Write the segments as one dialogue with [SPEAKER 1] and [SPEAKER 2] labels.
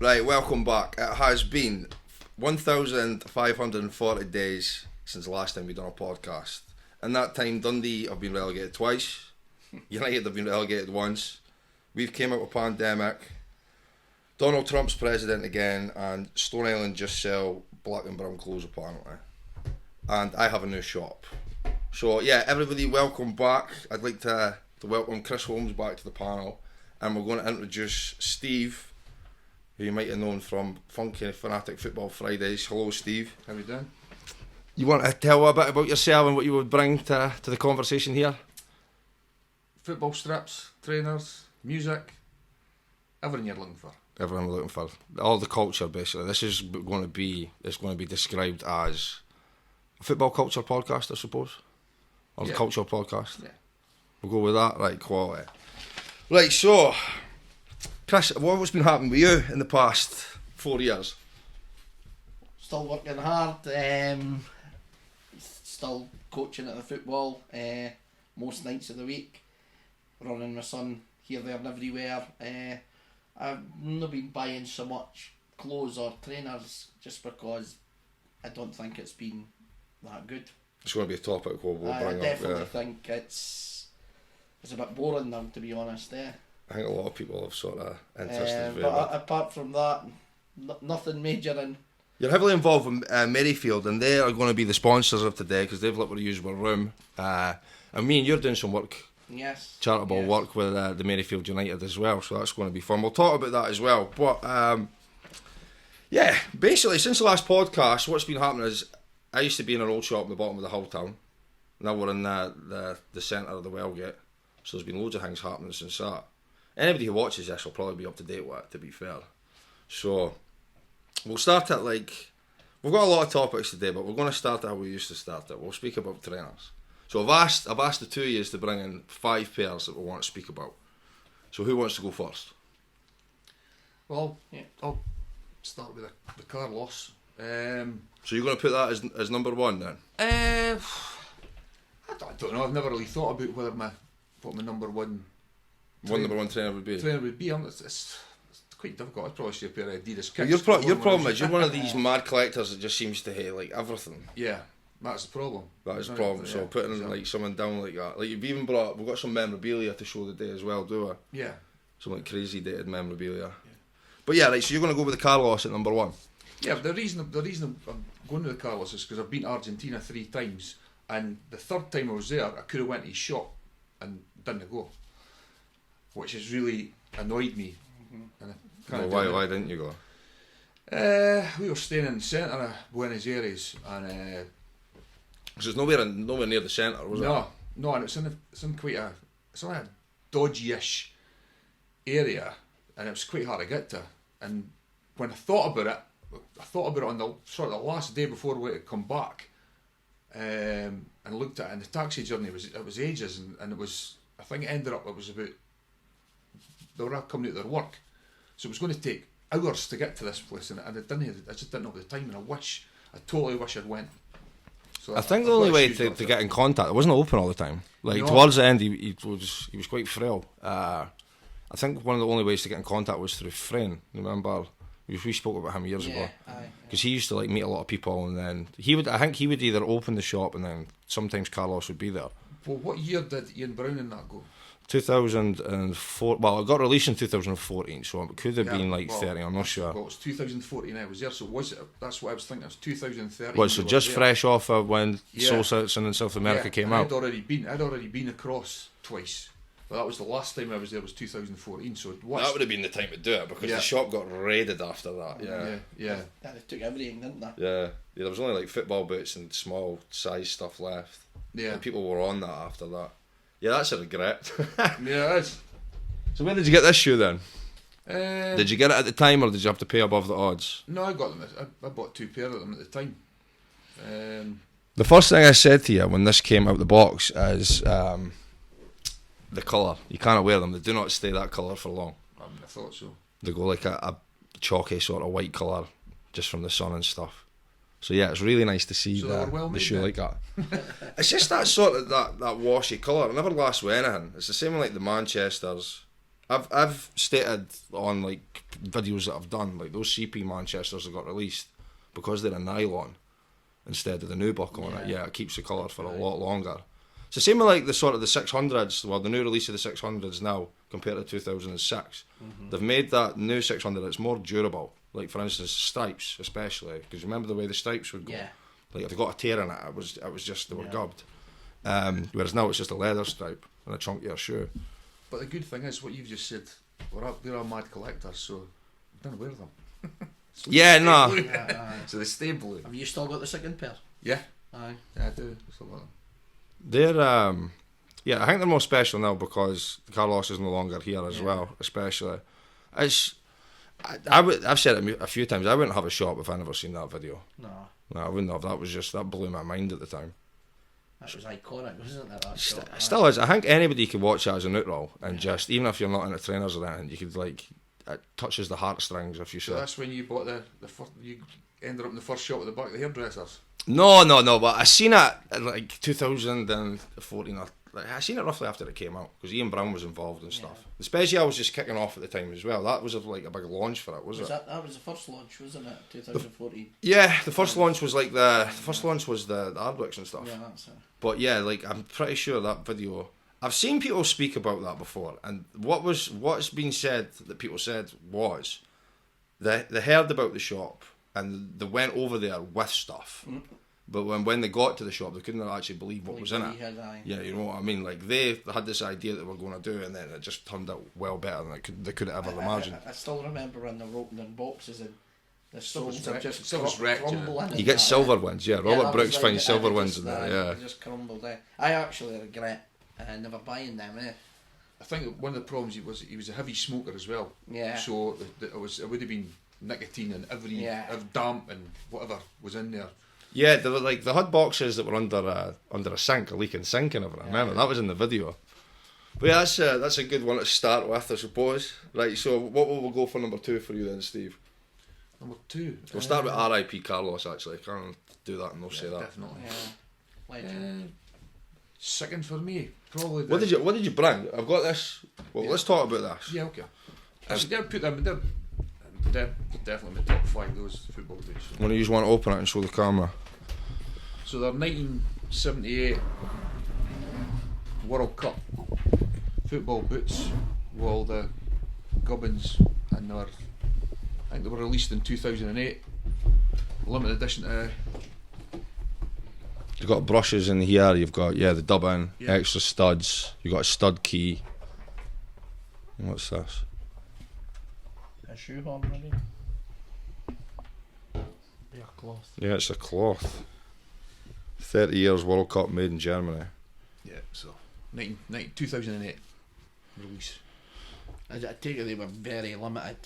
[SPEAKER 1] Right, welcome back. It has been 1,540 days since the last time we've done a podcast. In that time, Dundee have been relegated twice. United have been relegated once. We've came out of a pandemic. Donald Trump's president again, and Stone Island just sell black and brown clothes apparently. And I have a new shop. So yeah, everybody, welcome back. I'd like to welcome Kris Holmes back to the panel, and we're going to introduce Steve, who you might have known from Funky Fanatic Football Fridays. Hello, Steve.
[SPEAKER 2] How we doing?
[SPEAKER 1] You want to tell a bit about yourself and what you would bring to the conversation here?
[SPEAKER 2] Football strips, trainers, music, everything you're looking for.
[SPEAKER 1] Everything we're looking for. All the culture, basically. This is going to be described as a football culture podcast, I suppose. Or the culture podcast.
[SPEAKER 2] Yeah.
[SPEAKER 1] We'll go with that. Right, quality. Right, so Kris, what's been happening with you in the past 4 years?
[SPEAKER 3] Still working hard, still coaching at the football most nights of the week, running my son here, there and everywhere. I've not been buying so much clothes or trainers just because I don't think it's been that good.
[SPEAKER 1] It's going to be a topic we'll bring up.
[SPEAKER 3] I definitely think it's a bit boring now, to be honest.
[SPEAKER 1] I think a lot of people have sort of interested.
[SPEAKER 3] But apart from that, nothing major. And
[SPEAKER 1] you're heavily involved with Merrifield, and they are going to be the sponsors of today because they've let me use my room. And me and you're doing some work, charitable work with the Merrifield United as well, so that's going to be fun. We'll talk about that as well. But yeah, basically since the last podcast, what's been happening is I used to be in an old shop in the bottom of the Hull town. Now we're in the centre of the Wellgate, so there's been loads of things happening since that. Anybody who watches this will probably be up to date with it, to be fair. So we'll start at we've got a lot of topics today, but we're going to start at how we used to start it. We'll speak about trainers. So I've asked the two of you to bring in 5 pairs that we want to speak about. So who wants to go first?
[SPEAKER 2] Well, I'll start with the Carlos.
[SPEAKER 1] So you're going to put that as number 1 then?
[SPEAKER 2] I don't know. I've never really thought about what my number one
[SPEAKER 1] number one trainer would be.
[SPEAKER 2] It's quite difficult. I'd probably say a pair of Adidas kicks.
[SPEAKER 1] Your problem is you're one of these mad collectors that just seems to hate like everything.
[SPEAKER 2] Yeah, that's the problem.
[SPEAKER 1] That is the problem. So putting like someone down like that, like we've got some memorabilia to show the day as well, do we?
[SPEAKER 2] Yeah.
[SPEAKER 1] Some like crazy dated memorabilia. Yeah. But yeah, right. So you're going to go with the Carlos at number 1.
[SPEAKER 2] Yeah, but the reason I'm going to the Carlos is because I've been to Argentina 3 times, and the third time I was there, I could have went to his shop and didn't go, which has really annoyed me.
[SPEAKER 1] Mm-hmm. And why didn't you
[SPEAKER 2] go? We were staying in the centre of Buenos Aires, and
[SPEAKER 1] so it's nowhere near the centre, was it?
[SPEAKER 2] No, and it's in quite a dodgy-ish area, and it was quite hard to get to. And when I thought about it on the sort of the last day before we had come back, and looked at it, and the taxi journey was ages, and it was, I think it ended up, it was about, they were coming out of their work, so it was going to take hours to get to this place, and I just didn't have the time, and I totally wish I'd went. So
[SPEAKER 1] I think the only way to get in contact, it wasn't open all the time.
[SPEAKER 2] No.
[SPEAKER 1] Towards the end, he was quite frail. I think one of the only ways to get in contact was through Fren. Remember, we spoke about him years ago. Because he used to meet a lot of people, and then I think he would either open the shop, and then sometimes Carlos would be there.
[SPEAKER 2] Well, what year did Ian Brown and that go?
[SPEAKER 1] 2004. Well, it got released in 2014, so it could have been 30. I'm not sure.
[SPEAKER 2] Well, it was 2014. I was there, so that's what I was thinking. It was 2013.
[SPEAKER 1] Well, so just fresh off of when Soul Citizen in South America came out.
[SPEAKER 2] I'd already been across twice. But that was the last time I was there. Was 2014. So that
[SPEAKER 1] would have been the time to do it because the shop got raided after that.
[SPEAKER 2] Yeah.
[SPEAKER 3] They took everything, didn't they?
[SPEAKER 1] Yeah. There was only football boots and small size stuff left.
[SPEAKER 2] Yeah.
[SPEAKER 1] And people were on that after that. Yeah, that's a regret.
[SPEAKER 2] Yeah, it is.
[SPEAKER 1] So where did you get this shoe then?
[SPEAKER 2] Did
[SPEAKER 1] you get it at the time, or did you have to pay above the odds?
[SPEAKER 2] No, I got them. I bought 2 pair of them at the time.
[SPEAKER 1] The first thing I said to you when this came out the box is the colour. You can't wear them. They do not stay that colour for long.
[SPEAKER 2] I thought so.
[SPEAKER 1] They go like a chalky sort of white colour just from the sun and stuff. So yeah, it's really nice to see the shoe like that. It's just that sort of that washy colour. It never lasts with anything. It's the same with like the Manchesters I've stated on like videos that I've done, like those CP Manchesters that got released, because they're a nylon instead of the nubuck on it. Yeah, it keeps the colour for a lot longer. It's the same with like the sort of the 600s. Well, the new release of the 600s now compared to 2006, they've made that new 600. It's more durable. Like for instance, stripes, especially because remember the way the stripes would go. Yeah. Like if they got a tear in it, it was just they were gubbed. Whereas now it's just a leather stripe and a chunkier shoe.
[SPEAKER 2] But the good thing is what you've just said. We're a mad collectors, so we don't wear them. So
[SPEAKER 1] yeah, no.
[SPEAKER 2] So they stay blue.
[SPEAKER 3] Have you still got the second pair?
[SPEAKER 2] Yeah.
[SPEAKER 3] Aye.
[SPEAKER 2] Yeah, I do. Still got them.
[SPEAKER 1] They're I think they're more special now because Carlos is no longer here as well. Especially, I've said it a few times. I wouldn't have a shop if I never seen that video. No, I wouldn't have. That blew my mind at the time.
[SPEAKER 3] That was iconic, wasn't it? That
[SPEAKER 1] still is. I think anybody could watch that as a neutral and just, even if you're not into trainers or anything, you could like, it touches the heartstrings if you
[SPEAKER 2] so. That's when you bought the first, you ended up in the first shop at the back of the hairdressers.
[SPEAKER 1] No, but I seen it in like 2014 or like, I seen it roughly after it came out because Ian Brown was involved and stuff. Especially I was just kicking off at the time as well. That was like a big launch for it, was it?
[SPEAKER 3] That was the first launch, wasn't it? 2014.
[SPEAKER 1] Yeah, the first launch was like the first launch was the Ardwicks and stuff.
[SPEAKER 3] Yeah, that's it.
[SPEAKER 1] But yeah, like I'm pretty sure that video. I've seen people speak about that before, and what's been said that people said was they heard about the shop and they went over there with stuff. But when they got to the shop, they couldn't actually believe what was in it. Yeah, you know what I mean? Like, they had this idea that they were going to do, and then it just turned out well better than they could have ever imagined.
[SPEAKER 3] I still remember when they were opening boxes and the soles are just crumbling.
[SPEAKER 1] You get silver ones, yeah. Robert Brooks finds silver ones in there, yeah.
[SPEAKER 3] They just crumbled there. I actually regret never buying them,
[SPEAKER 2] I think one of the problems he was a heavy smoker as well.
[SPEAKER 3] Yeah.
[SPEAKER 2] So it would have been nicotine and every damp and whatever was in there.
[SPEAKER 1] Yeah, they were like the HUD boxes that were under a sink, a leaking sink and everything. Remember that was in the video. But yeah, that's a good one to start with, I suppose. Right, so what will we go for number 2 for you then, Steve?
[SPEAKER 2] Number 2.
[SPEAKER 1] We'll start with R.I.P. Carlos. Actually, can't do that and not say that.
[SPEAKER 2] Definitely. Yeah. Second for me, probably.
[SPEAKER 1] What did you bring? I've got this. Well, let's talk about this.
[SPEAKER 2] Yeah, okay. They're put them. They're definitely in the top 5 those football boots.
[SPEAKER 1] When you just want to open it and show the camera.
[SPEAKER 2] So they're 1978 World Cup football boots with all the gubbins, and I think they were released in 2008. Limited edition.
[SPEAKER 1] You've got brushes in here. You've got the dubbing, extra studs. You've got a stud key. And what's this?
[SPEAKER 3] A shoehorn, maybe? Be a cloth.
[SPEAKER 1] Yeah, it's a cloth. 30 years World Cup made in Germany.
[SPEAKER 2] Yeah, so 2008 release.
[SPEAKER 3] I take it they were very limited.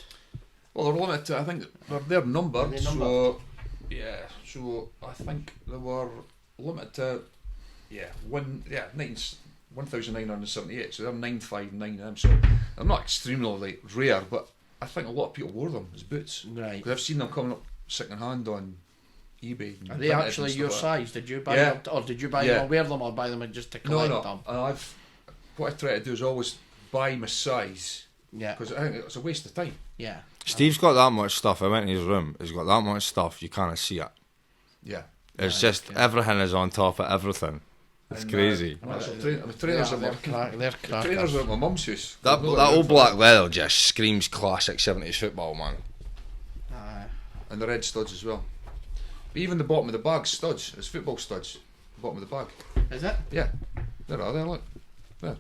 [SPEAKER 2] Well, they're limited. I think they're numbered. So yeah, so I think they were limited to 1978. So they're 959. So they're not extremely rare, but I think a lot of people wore them as boots.
[SPEAKER 3] Right.
[SPEAKER 2] Because I've seen them coming up second hand on eBay.
[SPEAKER 3] Are they actually your size? Did you buy them, or did you buy them or wear them, or buy them just to collect them?
[SPEAKER 2] No. What I try to do is always buy my size.
[SPEAKER 3] Yeah.
[SPEAKER 2] Because I think it's a waste of time.
[SPEAKER 3] Yeah.
[SPEAKER 1] Steve's got that much stuff. I went in his room. He's got that much stuff. You can't see it.
[SPEAKER 2] Yeah.
[SPEAKER 1] It's just everything is on top of everything. It's crazy.
[SPEAKER 2] The trainers are at my mum's house.
[SPEAKER 1] That old black leather just screams classic 70s football, man.
[SPEAKER 2] And the red studs as well. But even the bottom of the bag, studs. It's football studs. The bottom of the bag.
[SPEAKER 3] Is it?
[SPEAKER 2] Yeah. There, look. There.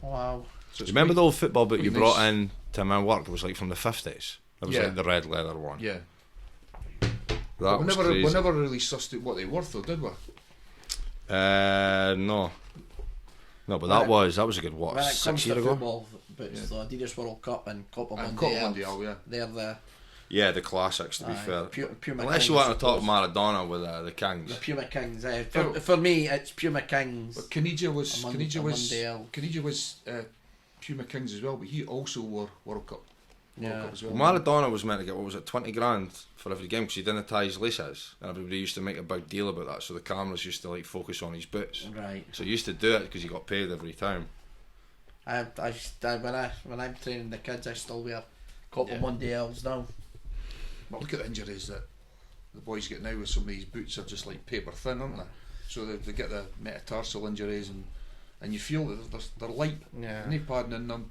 [SPEAKER 3] Wow.
[SPEAKER 1] So remember the old football boot you brought in to my work? It was like from the 50s. It was like the red leather one.
[SPEAKER 2] Yeah.
[SPEAKER 1] That was crazy.
[SPEAKER 2] We never really sussed out what they were worth though, did we?
[SPEAKER 1] No, but that was a good 6 years ago.
[SPEAKER 3] Football boots, the Adidas World Cup and Copa Mundial, they're the
[SPEAKER 1] classics. To be fair,
[SPEAKER 3] Puma
[SPEAKER 1] unless
[SPEAKER 3] Kings,
[SPEAKER 1] you want to talk Maradona with the Kings.
[SPEAKER 3] The Puma Kings. For me, it's Puma Kings.
[SPEAKER 2] But Caniggia was Puma Kings as well, but he also wore World Cup. As well.
[SPEAKER 1] Maradona was meant to get, what was it, 20 grand for every game because he didn't tie his laces, and everybody used to make a big deal about that, so the cameras used to like focus on his boots.
[SPEAKER 3] Right.
[SPEAKER 1] So he used to do it because he got paid every time.
[SPEAKER 3] When I'm training the kids, I still wear copper Monday L's now.
[SPEAKER 2] But look at the injuries that the boys get now with some of these boots are just like paper thin, aren't they? So they get the metatarsal injuries and you feel that they're light.
[SPEAKER 3] Yeah.
[SPEAKER 2] No padding in them.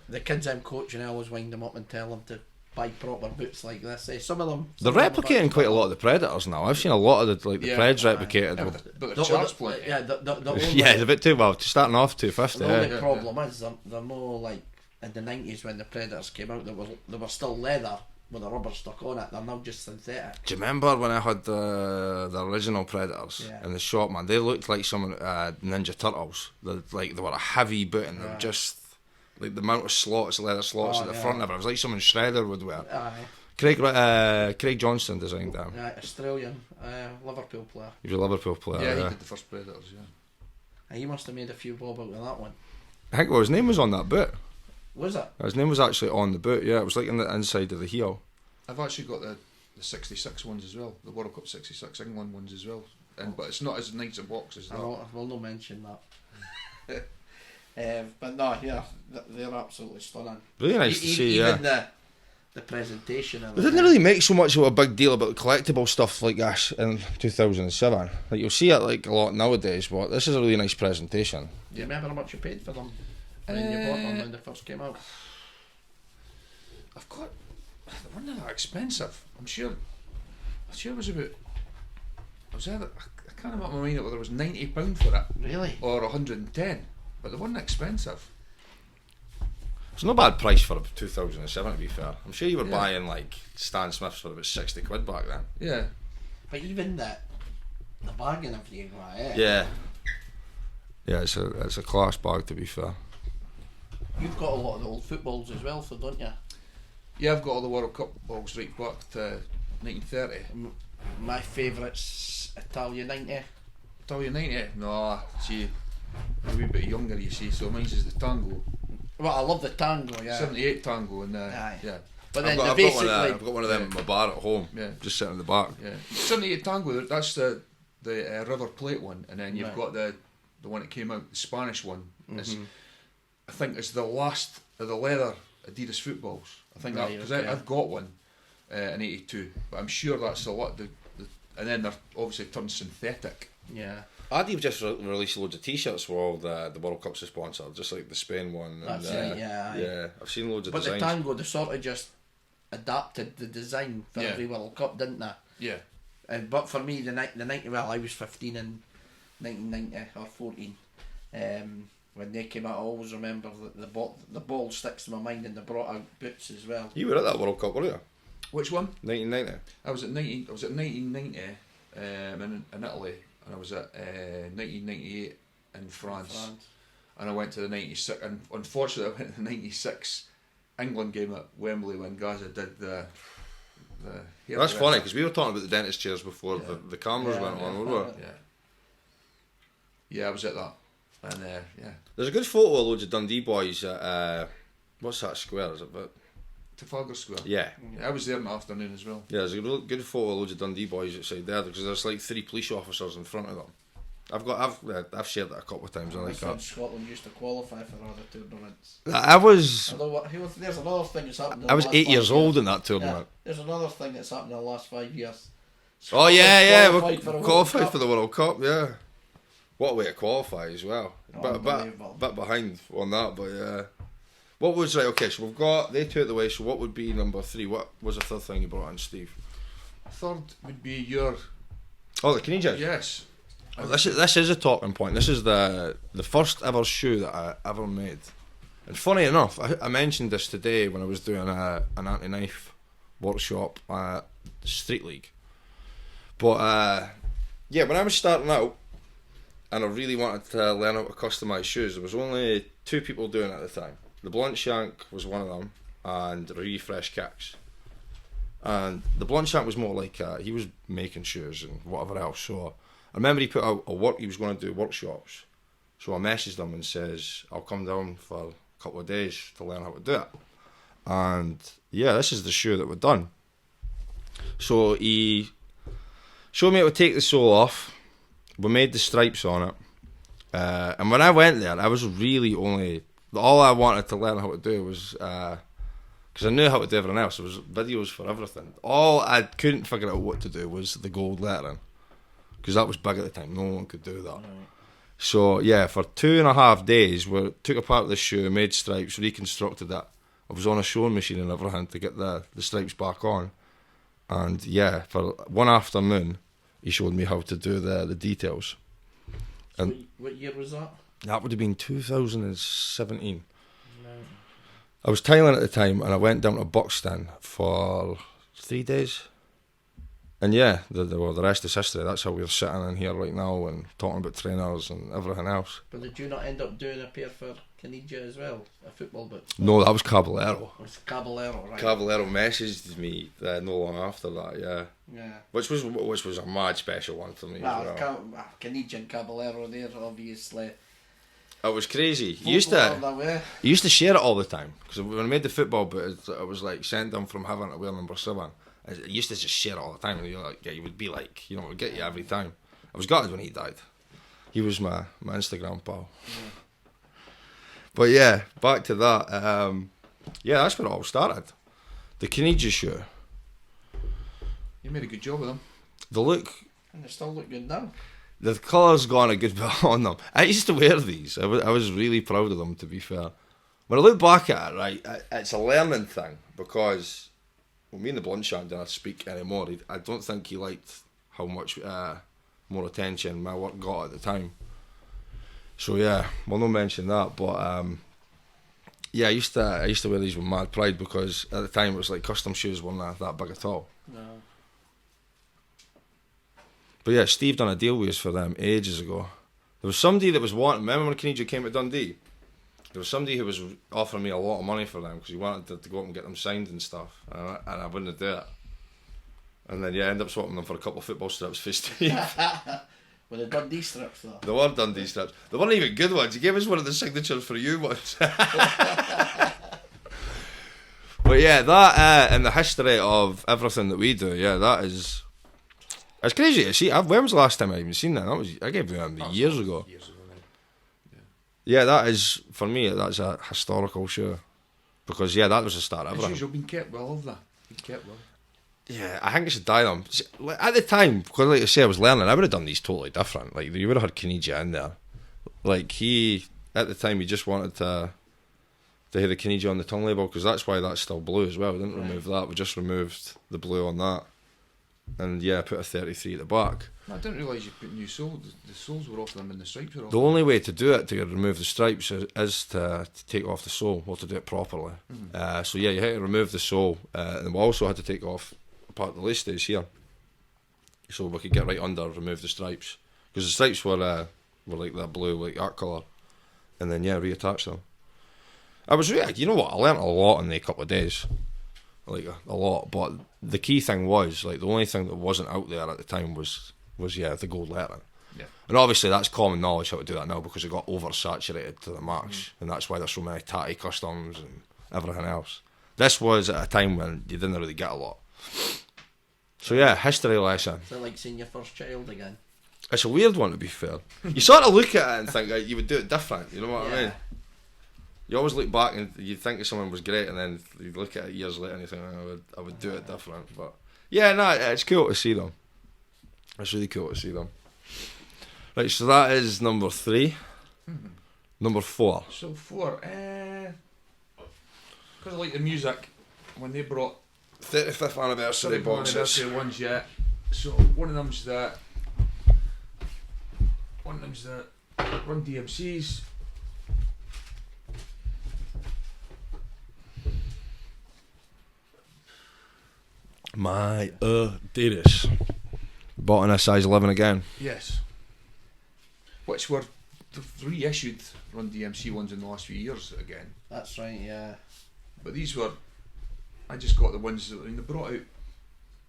[SPEAKER 3] The kids I'm coaching, I always wind them up and tell them to buy proper boots like this. Some of them.
[SPEAKER 1] They're replicating quite a lot of the Predators now. I've seen a lot of the Preds replicated.
[SPEAKER 2] But the charts play.
[SPEAKER 3] Yeah, the only,
[SPEAKER 1] yeah, it's a bit too well. Starting off 250.
[SPEAKER 3] The only problem is they're more like in the 90s when the Predators came out. They were still leather with the rubber stuck on it. They're now just synthetic.
[SPEAKER 1] Do you remember when I had the original Predators in the shop, man? They looked like some Ninja Turtles. They were a heavy boot and they were just like the amount of slots, leather slots at the front of it. It was like something Shredder would wear. Craig Johnston designed them.
[SPEAKER 3] Australian, Liverpool player.
[SPEAKER 1] He was a Liverpool player.
[SPEAKER 2] Yeah, he did the first Predators. Yeah.
[SPEAKER 3] He must have made a few bob out of that one.
[SPEAKER 1] I think his name was on that boot.
[SPEAKER 3] Was it?
[SPEAKER 1] His name was actually on the boot. Yeah, it was like in the inside of the heel.
[SPEAKER 2] I've actually got the 66 ones as well, the World Cup 66 England ones as well, but it's not as nice a box as that.
[SPEAKER 3] I will not mention that. But no, yeah, they're absolutely stunning.
[SPEAKER 1] Really nice to see.
[SPEAKER 3] Even the presentation.
[SPEAKER 1] They didn't really make so much of a big deal about collectible stuff like this in 2007. Like you'll see it like a lot nowadays, but this is a really nice presentation.
[SPEAKER 3] Do you remember how much you paid for them when you bought them when they first came out?
[SPEAKER 2] They weren't that expensive. I'm sure it was about. I can't remember my mind whether it was £90 for it.
[SPEAKER 3] Really?
[SPEAKER 2] Or 110, but they weren't expensive.
[SPEAKER 1] It's not a bad price for 2007 to be fair. I'm sure you were buying like Stan Smiths for about £60 back then.
[SPEAKER 2] Yeah.
[SPEAKER 3] But even the bargain for you, right?
[SPEAKER 1] Yeah. Yeah, it's a class bag to be fair.
[SPEAKER 3] You've got a lot of the old footballs as well, so don't you?
[SPEAKER 2] Yeah, I've got all the World Cup balls right back to 1930.
[SPEAKER 3] My favourite's Italia 90.
[SPEAKER 2] Italia 90? No, see, I'm a wee bit younger, you see, so mine's is the Tango.
[SPEAKER 3] Well, I love the Tango, yeah.
[SPEAKER 2] 78 Tango, and
[SPEAKER 3] yeah. But then
[SPEAKER 1] I've got one of them in my bar at home, just sitting in the back.
[SPEAKER 2] Yeah, 78 Tango. That's the River Plate one, and then you've got the one that came out, the Spanish one. Mm-hmm. I think it's the last of the leather Adidas footballs. I think because I've got one in '82, but I'm sure that's a lot. And then they're obviously turned synthetic.
[SPEAKER 3] Yeah.
[SPEAKER 1] Adidas just released loads of T-shirts with all the World Cups are sponsored, just like the Spain one.
[SPEAKER 3] That's right, yeah.
[SPEAKER 1] Yeah, I've seen loads of
[SPEAKER 3] but
[SPEAKER 1] designs.
[SPEAKER 3] But the Tango, they sort of just adapted the design for every World Cup, didn't they?
[SPEAKER 2] Yeah.
[SPEAKER 3] But for me, the 90, well, I was 15 in 1990 or 14. When they came out, I always remember that the ball sticks to my mind, and they brought out boots as well.
[SPEAKER 1] You were at that World Cup, were you?
[SPEAKER 2] Which one?
[SPEAKER 1] 1990.
[SPEAKER 2] I was at 1990 in Italy, and I was at 1998 in France. And I went to the 96. And unfortunately, I went to the 96 England game at Wembley when Gaza did the.
[SPEAKER 1] That's funny because we were talking about the dentist chairs before the cameras went on, weren't we?
[SPEAKER 2] Yeah, I was at that. And
[SPEAKER 1] there's a good photo of loads of Dundee boys at what's that square? Is it
[SPEAKER 2] Trafalgar Square?
[SPEAKER 1] Yeah,
[SPEAKER 2] I was there in the afternoon as well.
[SPEAKER 1] Yeah, there's a good photo of loads of Dundee boys outside there because there's like 3 police officers in front of them. I've shared that a couple of times. I like that.
[SPEAKER 3] Scotland used to qualify for other tournaments. There's another thing that's happened.
[SPEAKER 1] I was 8 years old in that tournament.
[SPEAKER 3] There's another thing that's happened in the last 5 years.
[SPEAKER 1] Scotland we qualified for the World Cup. Yeah. What a way to qualify as well. Bit behind on that, but yeah. What was okay, so we've got they 2 at the way, so what would be number 3? What was the third thing you brought in, Steve?
[SPEAKER 2] Third would be your...
[SPEAKER 1] Oh, the Canadians?
[SPEAKER 2] Yes.
[SPEAKER 1] Well, this is a talking point. This is the first ever shoe that I ever made. And funny enough, I mentioned this today when I was doing an anti-knife workshop at Street League. But when I was starting out, and I really wanted to learn how to customise shoes, there was only 2 people doing it at the time. The Blunt Shank was one of them, and Really Fresh Kicks. And the Blunt Shank was more like he was making shoes and whatever else. So I remember he put out he was going to do workshops. So I messaged him and says I'll come down for a couple of days to learn how to do it. And yeah, this is the shoe that we've done. So he showed me how to take the sole off. We made the stripes on it, and when I went there, I was really only all I wanted to learn how to do was, because I knew how to do everything else. There was videos for everything. All I couldn't figure out what to do was the gold lettering, because that was big at the time. No one could do that. Right. So yeah, for 2.5 days, we took apart the shoe, made stripes, reconstructed it. I was on a sewing machine and everything to get the stripes back on. And yeah, for one afternoon, he showed me how to do the details.
[SPEAKER 3] So what year was that?
[SPEAKER 1] That would have been 2017. No. I was tiling at the time, and I went down to Buxton for 3 days. And yeah, the rest is history. That's how we're sitting in here right now and talking about trainers and everything else.
[SPEAKER 3] But did you not end up doing a pair for Caniggia as well? A football boot?
[SPEAKER 1] No, that was Caballero.
[SPEAKER 3] It was Caballero, right?
[SPEAKER 1] Caballero messaged me no long after that, yeah.
[SPEAKER 3] Yeah.
[SPEAKER 1] Which was a mad special one for me as well.
[SPEAKER 3] Caniggia and Caballero there, obviously.
[SPEAKER 1] It was crazy. He used to share it all the time, because when I made the football boot, it was like sent them from heaven to wear number 7. He used to just share it all the time, and you would be like, it would get you every time. I was gutted when he died. He was my Instagram pal. Yeah. But yeah, back to that. Yeah, that's where it all started. The Caniggia shoe.
[SPEAKER 2] You made a good job of them.
[SPEAKER 1] The look.
[SPEAKER 3] And they still look good now.
[SPEAKER 1] The colour's gone a good bit on them. I used to wear these. I was really proud of them, to be fair. When I look back at it, right, it's a learning thing, because well, me and the blunt shank didn't speak anymore. I don't think he liked how much more attention my work got at the time. So yeah, we'll not mention that. But yeah, I used to wear these with mad pride, because at the time it was like custom shoes weren't that big at all.
[SPEAKER 3] No.
[SPEAKER 1] But yeah, Steve done a deal with us for them ages ago. There was somebody that was wanting. Remember when Caniggia came to Dundee? There was somebody who was offering me a lot of money for them, because he wanted to go up and get them signed and stuff, and I wouldn't do it. And then yeah, I ended up swapping them for a couple of football strips for Steve.
[SPEAKER 3] Were they Dundee strips though?
[SPEAKER 1] They weren't Dundee strips. They weren't even good ones. He gave us one of the signatures for you once. But yeah, that and the history of everything that we do, yeah, that is. It's crazy to see. When was the last time I even seen that? I gave them years ago. Yeah, that is, for me, that's a historical show. Because, yeah, that was the start of everything.
[SPEAKER 2] It's usually been kept well of that. Been kept well.
[SPEAKER 1] Yeah, I think I should dye them. At the time, because like I say, I was learning, I would have done these totally different. Like, you would have had Caniggia in there. Like, at the time, he just wanted to have the Caniggia on the tongue label, because that's why that's still blue as well. We didn't remove that, we just removed the blue on that. And yeah, put a 33 at the back.
[SPEAKER 2] I didn't realise you put new soles. The soles were off them and the stripes were off.
[SPEAKER 1] The only way to do it, to remove the stripes, is to take off the sole, or to do it properly. So yeah, you had to remove the sole, and we also had to take off part of the laces here, so we could get right under, remove the stripes, because the stripes were like that blue, like that colour, and then yeah, reattach them. I was really, you know what, I learnt a lot in the couple of days. Like a lot, but the key thing was, like, the only thing that wasn't out there at the time was yeah, the gold lettering.
[SPEAKER 2] Yeah.
[SPEAKER 1] And obviously that's common knowledge how to do that now, because it got oversaturated to the max, and that's why there's so many tatty customs and everything else. This was at a time when you didn't really get a lot. So yeah, history lesson.
[SPEAKER 3] Is it like seeing your first child again?
[SPEAKER 1] It's a weird one, to be fair. You sort of look at it and think you would do it different, you know what I mean? You always look back and you think someone was great, and then you look at it years later and you think, I would do it different. But yeah, no, it's cool to see them. It's really cool to see them. Right, so that is number 3. Number 4.
[SPEAKER 2] So 4, because I like the music, when they brought
[SPEAKER 1] 35th anniversary boxes.
[SPEAKER 2] Ones, yeah. So one of them's the Run DMC's.
[SPEAKER 1] My Adidas. Bought in a size 11 again.
[SPEAKER 2] Yes. Which were reissued Run DMC ones in the last few years again.
[SPEAKER 3] That's right, yeah.
[SPEAKER 2] But these were, I just got the ones that they brought out.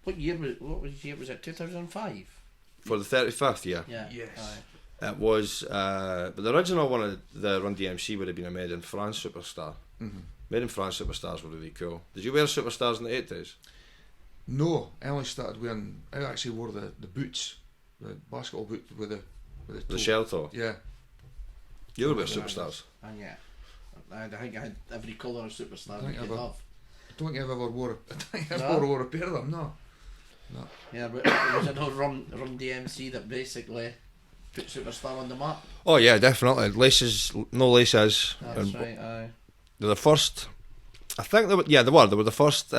[SPEAKER 3] What year was it? 2005?
[SPEAKER 1] For the 35th, yeah.
[SPEAKER 2] Yes.
[SPEAKER 1] It was, but the original one of the Run DMC would have been a Made in France Superstar. Made in France Superstars were really cool. Did you wear Superstars in the 80s?
[SPEAKER 2] No, I only started wearing. I actually wore the boots, the basketball boot with the
[SPEAKER 1] shell toe.
[SPEAKER 2] Yeah.
[SPEAKER 1] You would wear Superstars.
[SPEAKER 3] And yeah, I think I had every colour of Superstar
[SPEAKER 2] I
[SPEAKER 3] you could have.
[SPEAKER 2] I don't think I've ever wore a pair of them, no.
[SPEAKER 3] Yeah, but it was an old Rum DMC that basically put Superstar on the map.
[SPEAKER 1] Oh yeah, definitely. Laces, no laces.
[SPEAKER 3] That's right, aye.
[SPEAKER 1] They're the first. I think they were. Yeah, they were. They were the first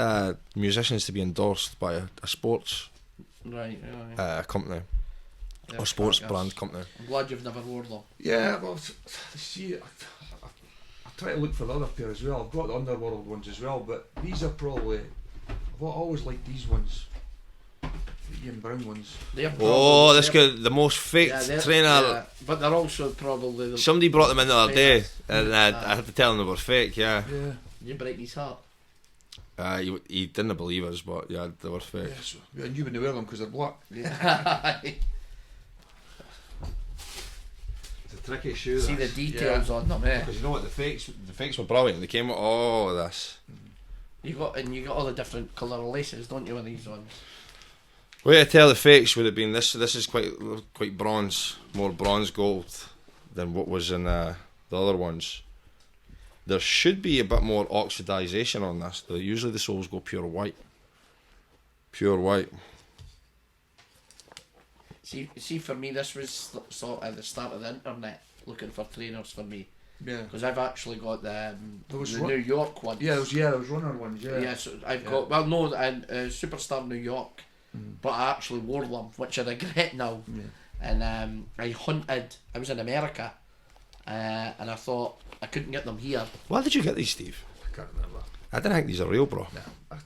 [SPEAKER 1] musicians to be endorsed by a sports company or sports brand company.
[SPEAKER 3] I'm glad you've never wore them.
[SPEAKER 2] Yeah, well, see, I try to look for the other pair as well. I've got the Underworld ones as well, but these are probably. I've always liked these ones. The Ian Brown ones.
[SPEAKER 1] This guy, the most faked trainer.
[SPEAKER 3] Yeah, but they're also probably.
[SPEAKER 1] Somebody brought them in the other day, and I had to tell them they were fake. Yeah.
[SPEAKER 2] Yeah.
[SPEAKER 3] You break his heart.
[SPEAKER 1] He didn't believe us, but yeah, they were fake.
[SPEAKER 2] Yeah, so, and you wouldn't wear them because they're black.
[SPEAKER 3] Yeah.
[SPEAKER 1] It's a tricky shoe.
[SPEAKER 3] See the details on them,
[SPEAKER 1] Because you know what, the fakes were brilliant. They came with all this.
[SPEAKER 3] You got all the different colour laces, don't you, on these ones?
[SPEAKER 1] Way to tell the fakes would have been this. This is quite bronze, more bronze gold than what was in the other ones. There should be a bit more oxidisation on this. Usually the soles go pure white. Pure white.
[SPEAKER 3] See, for me, this was sort of the start of the internet, looking for trainers for me.
[SPEAKER 2] Yeah.
[SPEAKER 3] Because I've actually got the
[SPEAKER 2] New
[SPEAKER 3] York ones.
[SPEAKER 2] Yeah, those runner ones. Yeah.
[SPEAKER 3] Yeah, so I've got Superstar New York, but I actually wore them, which I regret now.
[SPEAKER 2] Yeah.
[SPEAKER 3] And I hunted. I was in America, and I thought I couldn't get them here.
[SPEAKER 1] Why did you get these, Steve?
[SPEAKER 2] I can't remember.
[SPEAKER 1] I don't think these are real, bro.
[SPEAKER 2] No.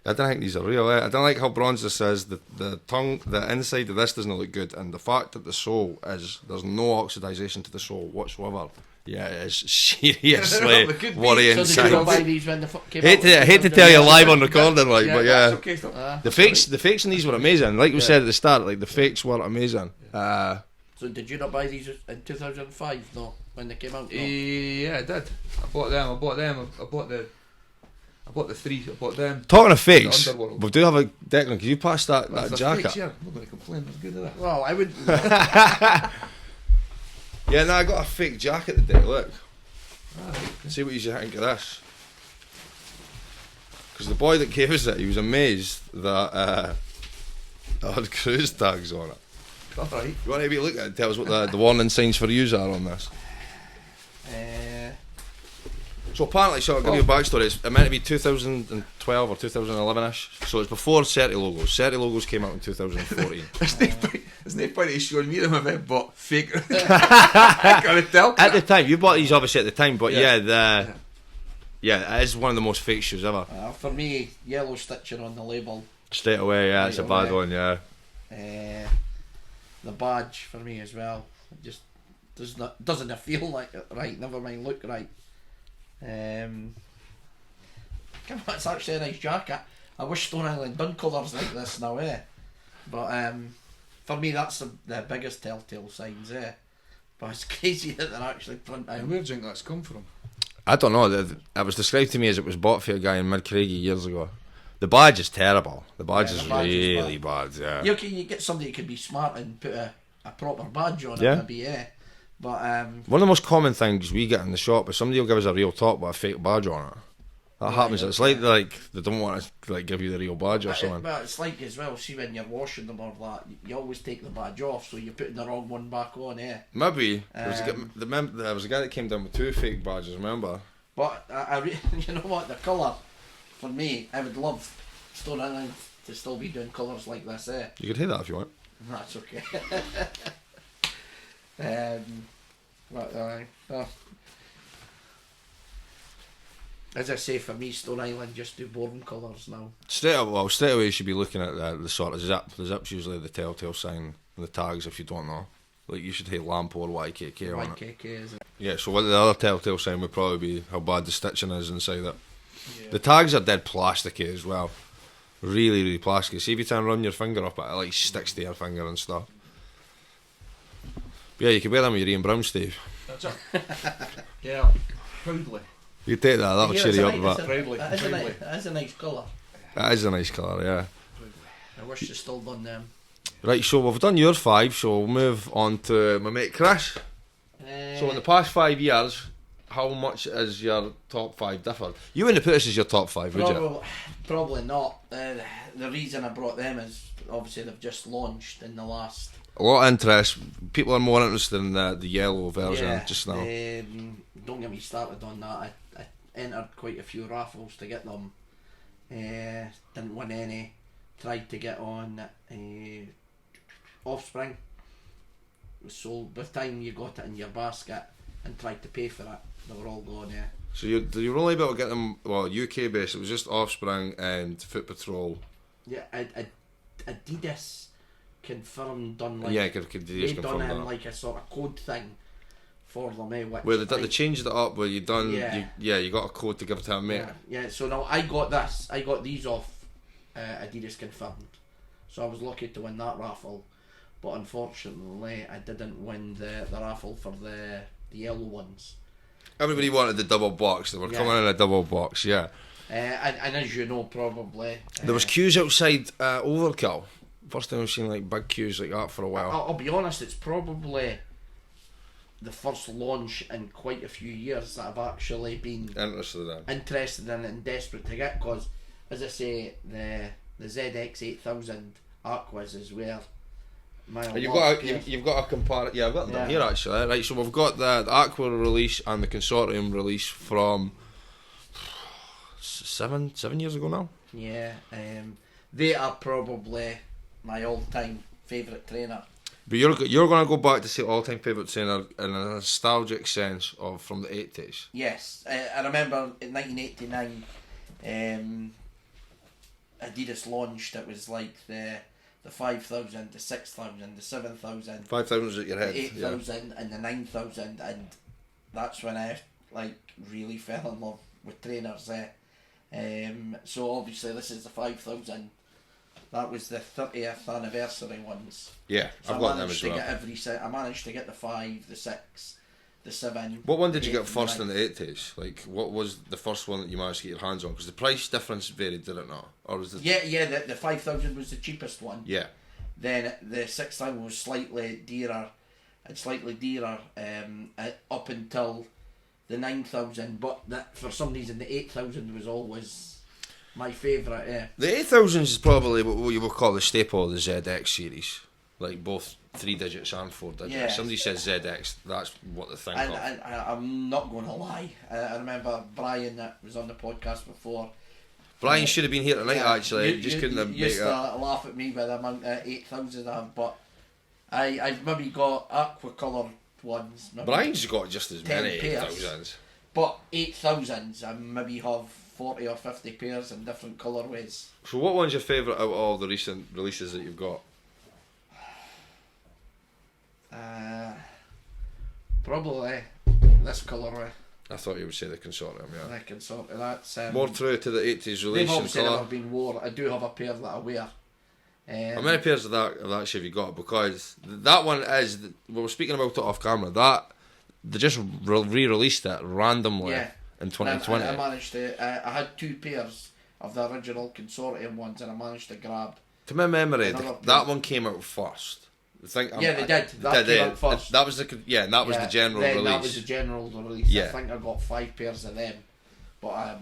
[SPEAKER 1] I don't think these are real. I don't like how bronze this is. The tongue, the inside of this doesn't look good, and the fact that the sole is, there's no oxidisation to the sole whatsoever. Yeah, it is seriously worrying.
[SPEAKER 3] So did you not buy these when the came out?
[SPEAKER 1] I hate to tell you live on recording, like, but yeah,
[SPEAKER 2] okay,
[SPEAKER 1] the fakes in these were amazing. Like we said at the start, like the fakes were amazing.
[SPEAKER 3] So did you not buy these in 2005? No, when they came out. No?
[SPEAKER 2] Yeah, I did. I bought them. I bought the three. I bought them.
[SPEAKER 1] Talking of fakes, we do have a Declan. Could you pass that jacket?
[SPEAKER 2] Fakes, yeah. I'm not going to complain. They're good, are they?
[SPEAKER 3] Well, I would.
[SPEAKER 1] Yeah, no, I got a fake jacket today. Look, see what you think of this. Because the boy that gave us it, he was amazed that it had cruise tags on it.
[SPEAKER 2] Alright.
[SPEAKER 1] You want to maybe look at it? Tell us what the warning signs for use are on this. So apparently, so I'll give you a backstory. It's meant to be 2012 or 2011ish. So it's before SETI logos. SETI logos came out in 2014.
[SPEAKER 2] There's no point in showing me them if I bought fake. I can't tell.
[SPEAKER 1] At the time, you bought these obviously at the time, but yeah, it is one of the most fake shoes ever.
[SPEAKER 3] For me, yellow stitching on the label.
[SPEAKER 1] Straight away, yeah, it's a bad one, yeah.
[SPEAKER 3] The badge for me as well. It just doesn't feel like it right. Never mind look right. Come on, it's actually a nice jacket. I wish Stone Island done colours like this now, But for me, that's the biggest telltale signs, But it's crazy that they're actually front out.
[SPEAKER 2] Where do you think that's come from?
[SPEAKER 1] I don't know. It was described to me as it was bought for a guy in Mid-Craigie years ago. The badge is terrible. The badge is really bad. Yeah.
[SPEAKER 3] You get somebody that could be smart and put a proper badge on it, maybe, But
[SPEAKER 1] one of the most common things we get in the shop is somebody will give us a real top with a fake badge on it. That happens. It's like they don't want to give you the real badge or something.
[SPEAKER 3] But it's like as well. See, when you're washing them or that, you always take the badge off, so you're putting the wrong one back on.
[SPEAKER 1] Maybe there was a guy that came down with 2 fake badges. Remember?
[SPEAKER 3] But you know what? The colour for me, I would love Stone Island to still be doing colours like this.
[SPEAKER 1] You could hit that if you want.
[SPEAKER 3] That's okay. As I say, for me, Stone Island just do boring colours now.
[SPEAKER 1] Straight away you should be looking at the sort of zip. The zip's usually the telltale sign. The tags, if you don't know, like you should hit Lamp or YKK on it.
[SPEAKER 3] YKK, is it?
[SPEAKER 1] Yeah. So what the other telltale sign would probably be how bad the stitching is inside it. Yeah. The tags are dead plasticky as well. Really, really plasticky. See if you try and run your finger up it, it like sticks to your finger and stuff. But yeah, you can wear them with your Ian Brown, Steve.
[SPEAKER 2] That's it. Yeah, proudly.
[SPEAKER 1] You take that, that'll cheer you up a bit.
[SPEAKER 2] Proudly.
[SPEAKER 3] That is a nice colour.
[SPEAKER 1] That is a nice colour, yeah.
[SPEAKER 3] I wish you still done them.
[SPEAKER 1] Right, so we've done your 5, so we'll move on to my mate Kris. So in the past 5 years, how much is your top 5 differed? You wouldn't put this as your top 5, would you?
[SPEAKER 3] Probably not. The reason I brought them is obviously they've just launched in the last.
[SPEAKER 1] A lot of interest. People are more interested in the yellow version just now.
[SPEAKER 3] Don't get me started on that. I entered quite a few raffles to get them. Didn't win any. Tried to get on Offspring. It was sold. By the time you got it in your basket and tried to pay for it, they were all gone.
[SPEAKER 1] So you were only able to get them, UK based. It was just Offspring and Foot Patrol.
[SPEAKER 3] Yeah, Adidas confirmed done like
[SPEAKER 1] Adidas
[SPEAKER 3] they done it in like a sort of code thing for them. Which
[SPEAKER 1] where they changed it up. Where you done, you got a code to give to a mate.
[SPEAKER 3] Yeah. So now I got these off Adidas confirmed. So I was lucky to win that raffle, but unfortunately I didn't win the raffle for the yellow ones.
[SPEAKER 1] Everybody wanted the double box. They were coming in a double box, and
[SPEAKER 3] as you know, probably
[SPEAKER 1] there was queues outside Overkill. First time I've seen like big queues like that for a while.
[SPEAKER 3] I'll be honest, it's probably the first launch in quite a few years that I've actually been interested in and desperate to get, because as I say, the ZX 8000 Aquas is where
[SPEAKER 1] you've got a compare. Yeah, I've got them here actually. Right, so we've got the Aqua release and the Consortium release from 7 years ago now.
[SPEAKER 3] Yeah, they are probably my all-time favourite trainer.
[SPEAKER 1] But you're going to go back to say all-time favourite trainer in a nostalgic sense of from the 80s.
[SPEAKER 3] Yes, I remember in 1989, Adidas launched. It was like the 5,000, the 6,000, the 7,000.
[SPEAKER 1] 5,000 was at your head.
[SPEAKER 3] The 8,000 and the 9,000, and that's when I really fell in love with trainers. So obviously this is the 5,000. That was the 30th anniversary ones.
[SPEAKER 1] Yeah,
[SPEAKER 3] so
[SPEAKER 1] I've got them as well.
[SPEAKER 3] I managed to get the 5, the 6, the 7.
[SPEAKER 1] What one did you get first in the 80s? Like, what was the first one that you managed to get your hands on? Because the price difference varied, did it not? Or was it?
[SPEAKER 3] The 5,000 was the cheapest one.
[SPEAKER 1] Yeah.
[SPEAKER 3] Then the 6,000 was slightly dearer, up until the 9,000. But for some reason, the 8,000 was always my favourite. Yeah.
[SPEAKER 1] The 8,000 is probably what you would call the staple of the ZX series, like both 3 digits and 4 digits.
[SPEAKER 3] Yeah.
[SPEAKER 1] Somebody says ZX, that's what they think of.
[SPEAKER 3] I'm not going to lie. I remember Brian that was on the podcast before.
[SPEAKER 1] Brian should have been here tonight. Actually, you just couldn't have made it.
[SPEAKER 3] Used to laugh at me with the amount of 8,000 I have, but I've maybe got aqua coloured ones.
[SPEAKER 1] Brian's got just as many
[SPEAKER 3] 8,000s. But 8,000s, I maybe have 40 or 50 pairs in different colourways.
[SPEAKER 1] So what one's your favourite out of all the recent releases that you've got?
[SPEAKER 3] Probably this colourway.
[SPEAKER 1] I thought you would say the Consortium, yeah.
[SPEAKER 3] The Consortium, that's...
[SPEAKER 1] more true to the 80s release.
[SPEAKER 3] They've obviously never been worn. I do have a pair that I wear.
[SPEAKER 1] How many pairs of that shape have you got? Because that one is... We were speaking about it off camera. They just re-released it randomly in 2020.
[SPEAKER 3] I managed to... I had 2 pairs of the original Consortium ones, and I managed to grab...
[SPEAKER 1] To my memory, that one came out first.
[SPEAKER 3] They did. That came out first.
[SPEAKER 1] That was the the general release.
[SPEAKER 3] That was the general release. Yeah. I think I got 5 pairs of them, but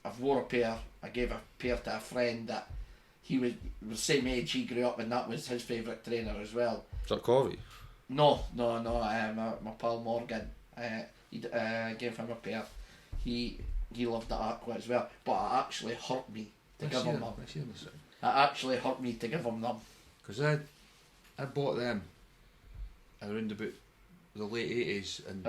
[SPEAKER 3] I've wore a pair. I gave a pair to a friend that he was the same age. He grew up, and that was his favourite trainer as well.
[SPEAKER 1] Is that Covey?
[SPEAKER 3] No. My pal Morgan. Gave him a pair. He loved the aqua as well, but it actually hurt me to give him them. It actually hurt me to give him them.
[SPEAKER 2] Because I bought them around about the late 80s and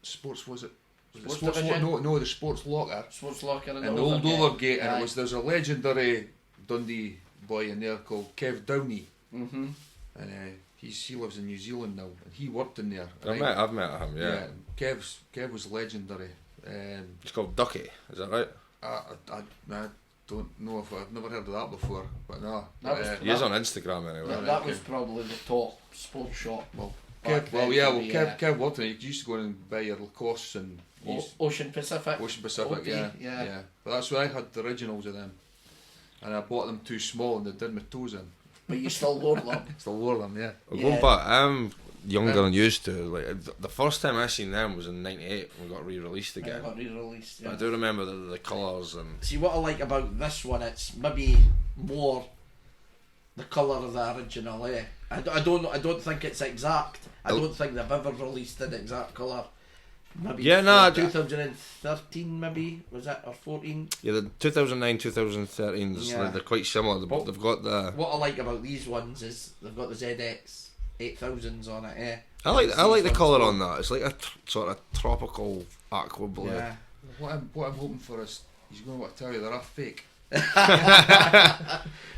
[SPEAKER 2] sports was it? The sports the sports locker.
[SPEAKER 3] Sports locker
[SPEAKER 2] in the old Overgate, and there's a legendary Dundee boy in there called Kev Downey.
[SPEAKER 3] Mm-hmm.
[SPEAKER 2] And he lives in New Zealand now, and he worked in there.
[SPEAKER 1] I've met him. Yeah.
[SPEAKER 2] Kev was legendary.
[SPEAKER 1] It's called Ducky. Is that right?
[SPEAKER 2] I don't know if I've never heard of that before, but no.
[SPEAKER 1] He is on Instagram anyway.
[SPEAKER 3] That was probably the top sports shop.
[SPEAKER 2] Kev worked in it. He used to go in and buy your Lacoste and
[SPEAKER 3] Ocean Pacific.
[SPEAKER 2] Yeah. But that's where I had the originals of them, and I bought them too small and they did my toes in.
[SPEAKER 3] But you still wore them.
[SPEAKER 2] Still wore them, yeah.
[SPEAKER 1] Going back, younger than used to. Like the first time I seen them was in '98 when we got re-released again.
[SPEAKER 3] Got re-released. Yeah.
[SPEAKER 1] I do remember the colours and.
[SPEAKER 3] See what I like about this one, it's maybe more the colour of the original. I don't think it's exact. I don't think they've ever released an exact colour. Maybe 2013 maybe was it, or 14?
[SPEAKER 1] Yeah, the 2009, 2013. They're quite similar. They've got the.
[SPEAKER 3] What I like about these ones is they've got the ZX 8000s on it.
[SPEAKER 1] I like the colour on that. It's like a sort of tropical aqua blue.
[SPEAKER 2] Yeah. What I'm hoping for is he's going to want to tell you they're fake.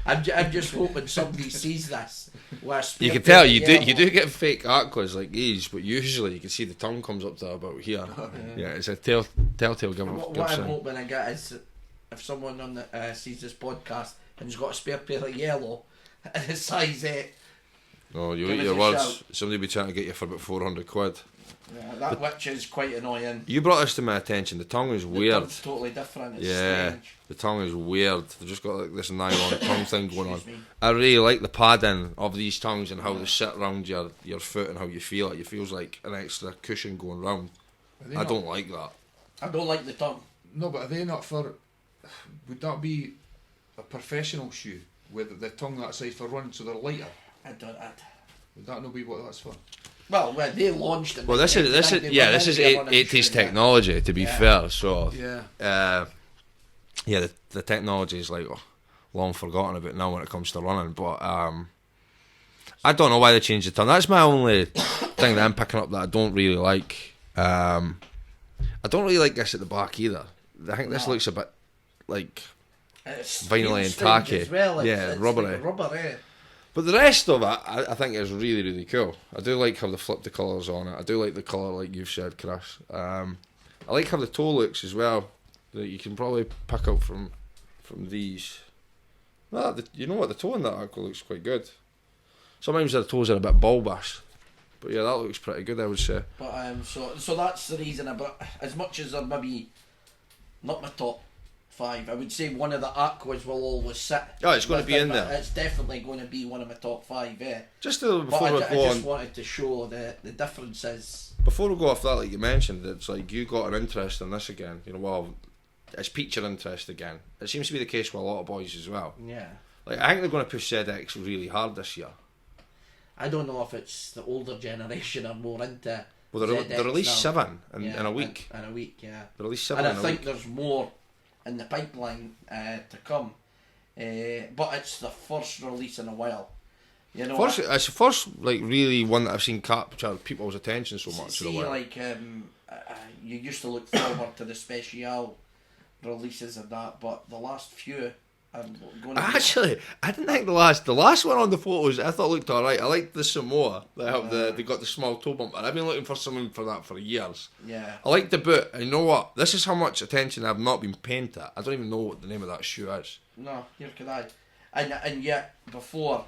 [SPEAKER 3] I'm just hoping somebody sees this.
[SPEAKER 1] You can tell you do get fake aquas like these, but usually you can see the tongue comes up to about here. Yeah, it's a telltale give.
[SPEAKER 3] What I'm hoping I get is if someone on the sees this podcast and has got a spare pair of yellow and it's size 8.
[SPEAKER 1] Oh, you eat your words. Somebody will be trying to get you for about £400.
[SPEAKER 3] Yeah, which is quite annoying.
[SPEAKER 1] You brought this to my attention. The tongue is weird.
[SPEAKER 3] It's totally different. It's
[SPEAKER 1] strange. The tongue is weird. They've just got like this nylon tongue thing going on.
[SPEAKER 3] Me.
[SPEAKER 1] I really like the padding of these tongues and how they sit around your foot and how you feel it. It feels like an extra cushion going round. I don't like that.
[SPEAKER 3] I don't like the tongue.
[SPEAKER 2] No, but are they not for? Would that be a professional shoe with the tongue that size for running, so they're lighter? Would that not be what that's for?
[SPEAKER 3] Well, when they launched it.
[SPEAKER 1] Well, this is 80s technology. To be fair, so
[SPEAKER 2] yeah,
[SPEAKER 1] the technology is like long forgotten about now when it comes to running. But I don't know why they changed the tongue. That's my only thing that I'm picking up that I don't really like. I don't really like this at the back either. I think this looks a bit like vinyl and tacky.
[SPEAKER 3] Well. It's
[SPEAKER 1] rubbery.
[SPEAKER 3] like rubber,
[SPEAKER 1] But the rest of it, I think is really, really cool. I do like how they flip the colours on it. I do like the colour, like you've said, Kris. I like how the toe looks as well. That you can probably pick up from these. You know what? The toe in that aqua looks quite good. Sometimes the toes are a bit bulbous, but yeah, that looks pretty good, I would say.
[SPEAKER 3] But so that's the reason. But as much as they're maybe not my top 5, I would say one of the aquas will always sit.
[SPEAKER 1] Oh, it's going to be in there.
[SPEAKER 3] It's definitely going to be one of my top 5.
[SPEAKER 1] Just before we go
[SPEAKER 3] I just wanted to show the differences.
[SPEAKER 1] Before we go off that, like you mentioned, it's like you got an interest in this again. You know, well, it's piqued your interest again. It seems to be the case with a lot of boys as well.
[SPEAKER 3] Yeah.
[SPEAKER 1] Like I think they're going to push ZX really hard this year.
[SPEAKER 3] I don't know if it's the older generation are more into.
[SPEAKER 1] Well, they released 7 in a week.
[SPEAKER 3] In a week, yeah.
[SPEAKER 1] They released 7 in a week.
[SPEAKER 3] And I think there's more in the pipeline to come, but it's the first release in a while. You know,
[SPEAKER 1] it's the first like really one that I've seen capture people's attention so much.
[SPEAKER 3] See, like you used to look forward to the special releases of that, but the last few.
[SPEAKER 1] Actually, I didn't think the last one on the photos I thought looked alright. I liked the Samoa. They got the small toe bumper. I've been looking for something for that for years.
[SPEAKER 3] Yeah.
[SPEAKER 1] I like the boot. And you know what? This is how much attention I've not been paying to it. I don't even know what the name of that shoe is.
[SPEAKER 3] No, here could I. And yet before,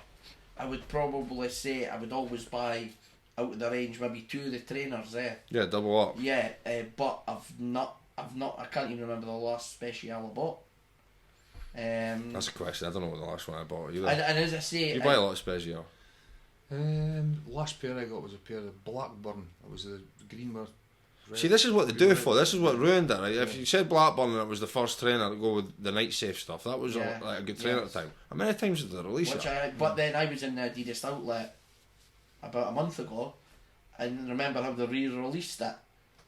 [SPEAKER 3] I would probably say I would always buy out of the range maybe 2 of the trainers there.
[SPEAKER 1] Yeah, double up.
[SPEAKER 3] Yeah, but I've not. I can't even remember the last special I bought.
[SPEAKER 1] That's a question. I don't know what the last one I bought either.
[SPEAKER 3] And as I say,
[SPEAKER 1] you buy a lot of special.
[SPEAKER 2] Last pair I got was a pair of Blackburn. It was the green one.
[SPEAKER 1] See, this is what they do for. This is what ruined it. Right? If you said Blackburn and it was the first trainer to go with the night safe stuff, that was like a good trainer at the time. How many times did they release it?
[SPEAKER 3] But then I was in the Adidas outlet about a month ago, and remember how they re-released it,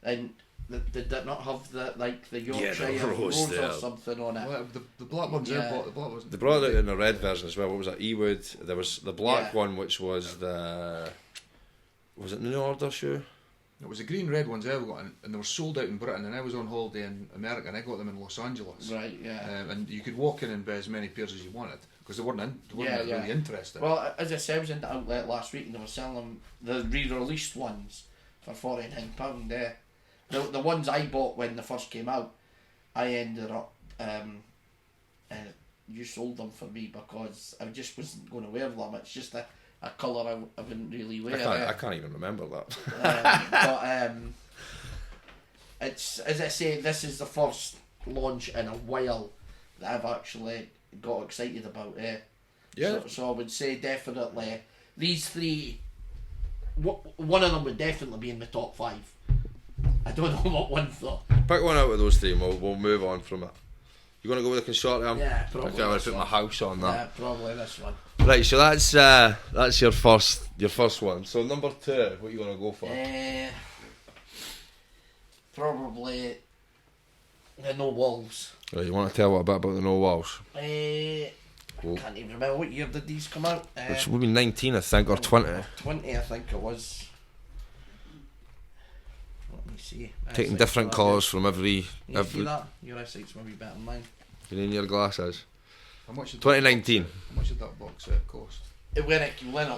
[SPEAKER 3] and they did not have the Yorkshire rose or something on it.
[SPEAKER 2] Well, the black ones
[SPEAKER 1] They brought it in a red version as well. What was that? Ewood. There was the black one, which was was it New Order shoe?
[SPEAKER 2] It was the green red ones I got, and they were sold out in Britain, and I was on holiday in America, and I got them in Los Angeles.
[SPEAKER 3] Right, yeah.
[SPEAKER 2] And you could walk in and buy as many pairs as you wanted, because they weren't really interested.
[SPEAKER 3] Well, as I said, I was in the outlet last week, and they were selling them, the re-released ones for £49 there. The ones I bought when they first came out, I ended up, you sold them for me because I just wasn't going to wear them. It's just a colour I wouldn't really wear.
[SPEAKER 1] I can't even remember that.
[SPEAKER 3] It's, as I say, this is the first launch in a while that I've actually got excited about.
[SPEAKER 1] Yeah.
[SPEAKER 3] So I would say definitely these 3 one of them would definitely be in the top 5. I don't know what one though.
[SPEAKER 1] Pick one out of those three and we'll move on from it. You going to go with the consortium?
[SPEAKER 3] Yeah, probably.
[SPEAKER 1] I'm going to put my house on that.
[SPEAKER 3] Yeah, probably this one.
[SPEAKER 1] Right, so that's your first one. So number 2, what are you going to go for?
[SPEAKER 3] Probably the No Walls.
[SPEAKER 1] Right, you want to tell a bit about the No Walls?
[SPEAKER 3] I can't even remember what year did these come out.
[SPEAKER 1] Which would be 19, I think, or 20.
[SPEAKER 3] 20, I think it was. Let me see.
[SPEAKER 1] Taking different colours from every.
[SPEAKER 3] You see that? Your eyesight's maybe better than mine.
[SPEAKER 1] You need your glasses.
[SPEAKER 2] How much did
[SPEAKER 1] 2019.
[SPEAKER 2] How much did that box set cost?
[SPEAKER 3] When it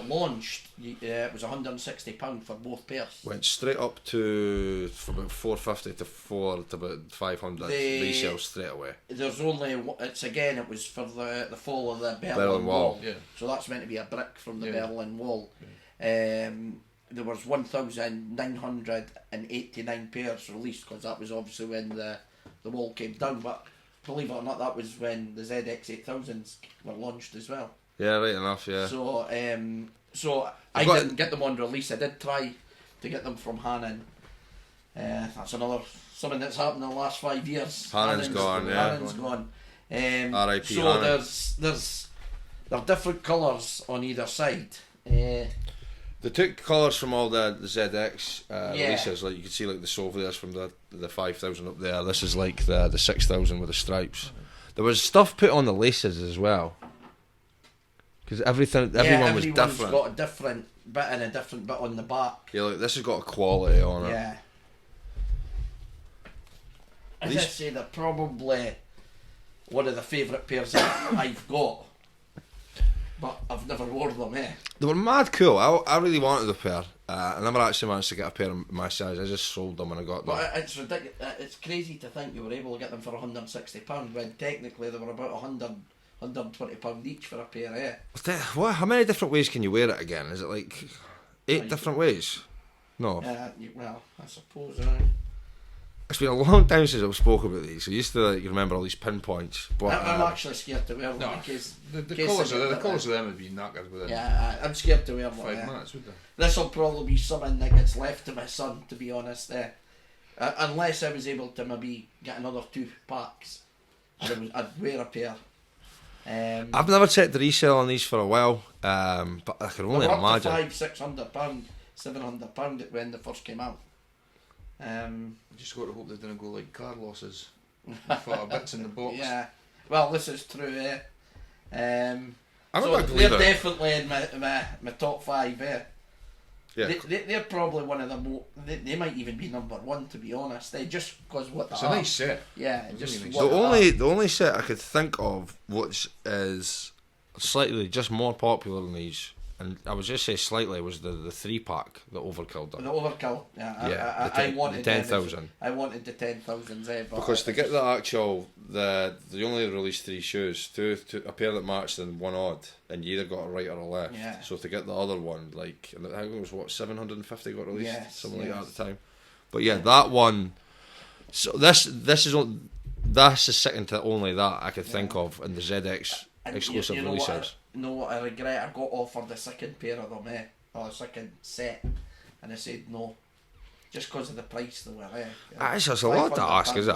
[SPEAKER 3] launched, it was £160 for both pairs.
[SPEAKER 1] Went straight up to from about 450 to about 500 resale straight away.
[SPEAKER 3] There's only it was for the fall of the
[SPEAKER 1] Berlin Wall.
[SPEAKER 2] Yeah.
[SPEAKER 3] So that's meant to be a brick from the
[SPEAKER 2] Yeah.
[SPEAKER 3] Berlin Wall.
[SPEAKER 2] Yeah.
[SPEAKER 3] There was 1,989 pairs released because that was obviously when the wall came down. But believe it or not, that was when the ZX8000s were launched as well.
[SPEAKER 1] Yeah, right enough. Yeah.
[SPEAKER 3] So I didn't get them on release. I did try to get them from Hannon. That's something that's happened in the last 5 years.
[SPEAKER 1] Hannon's gone. Yeah.
[SPEAKER 3] Hannon's gone.
[SPEAKER 1] R.I.P.
[SPEAKER 3] So
[SPEAKER 1] Hannon.
[SPEAKER 3] there are different colours on either side.
[SPEAKER 1] They took colours from all the ZX
[SPEAKER 3] Yeah.
[SPEAKER 1] releases. Like you can see, like the Soviets from the 5000 up there. This is like the 6000 with the stripes. There was stuff put on the laces as well. Because everyone was
[SPEAKER 3] everyone's
[SPEAKER 1] different.
[SPEAKER 3] got a different bit and a different bit on the back.
[SPEAKER 1] Yeah, like this has got a quality on it.
[SPEAKER 3] Yeah. As I say, they're probably one of the favourite pairs that I've got. But I've never worn them,
[SPEAKER 1] They were mad cool. I really wanted a pair. I never actually managed to get a pair of my size. I just sold them and I got them.
[SPEAKER 3] But it's ridiculous. It's crazy to think you were able to get them for £160 when technically they were about £120 each for a pair,
[SPEAKER 1] What? How many different ways can you wear it again? Is it like 8 different ways? No.
[SPEAKER 3] Well, I suppose.
[SPEAKER 1] It's been a long time since I've spoken about these. I used to remember all these pinpoints. But
[SPEAKER 3] I'm actually scared to wear them because
[SPEAKER 2] the colours of them would be knackered within
[SPEAKER 3] I'm scared to wear them.
[SPEAKER 2] 5 minutes, would they?
[SPEAKER 3] This will probably be something that gets left to my son, to be honest. Unless I was able to maybe get another 2 packs, I'd wear a pair.
[SPEAKER 1] I've never checked the resale on these for a while, but I can only imagine.
[SPEAKER 3] £500, £600, £700 when they first came out.
[SPEAKER 2] Just got to hope they didn't go like Carlos's. For bits in the box.
[SPEAKER 3] Yeah, well, this is true.
[SPEAKER 1] I'm
[SPEAKER 3] so
[SPEAKER 1] a big
[SPEAKER 3] they're
[SPEAKER 1] believer.
[SPEAKER 3] definitely in my top 5.
[SPEAKER 1] Yeah.
[SPEAKER 3] They're probably one of the more. They might even be number 1, to be honest. Just because what
[SPEAKER 2] It's
[SPEAKER 3] they
[SPEAKER 2] a
[SPEAKER 3] are.
[SPEAKER 2] nice set.
[SPEAKER 3] Yeah,
[SPEAKER 2] It's
[SPEAKER 3] just
[SPEAKER 2] really
[SPEAKER 3] what
[SPEAKER 2] nice.
[SPEAKER 3] they are.
[SPEAKER 1] The only set I could think of which is slightly just more popular than these, and I would just say slightly, was the 3-pack that overkilled
[SPEAKER 3] The
[SPEAKER 1] them.
[SPEAKER 3] Overkill. I wanted
[SPEAKER 1] the 10,000.
[SPEAKER 3] I wanted the 10,000s.
[SPEAKER 1] Because to get the actual, they only released 3 shoes, two a pair that matched and one odd, and you either got a right or a left.
[SPEAKER 3] Yeah.
[SPEAKER 1] So to get the other one, like, and I think it was what 750 got released, something like that at the time. But yeah, that one. So that's the second to only that I could think of in the ZX exclusive
[SPEAKER 3] you know
[SPEAKER 1] releases.
[SPEAKER 3] What I regret? I got offered the second pair of them, or the second set, and I said no, just because of the price they were.
[SPEAKER 1] It's just a lot to ask, is it?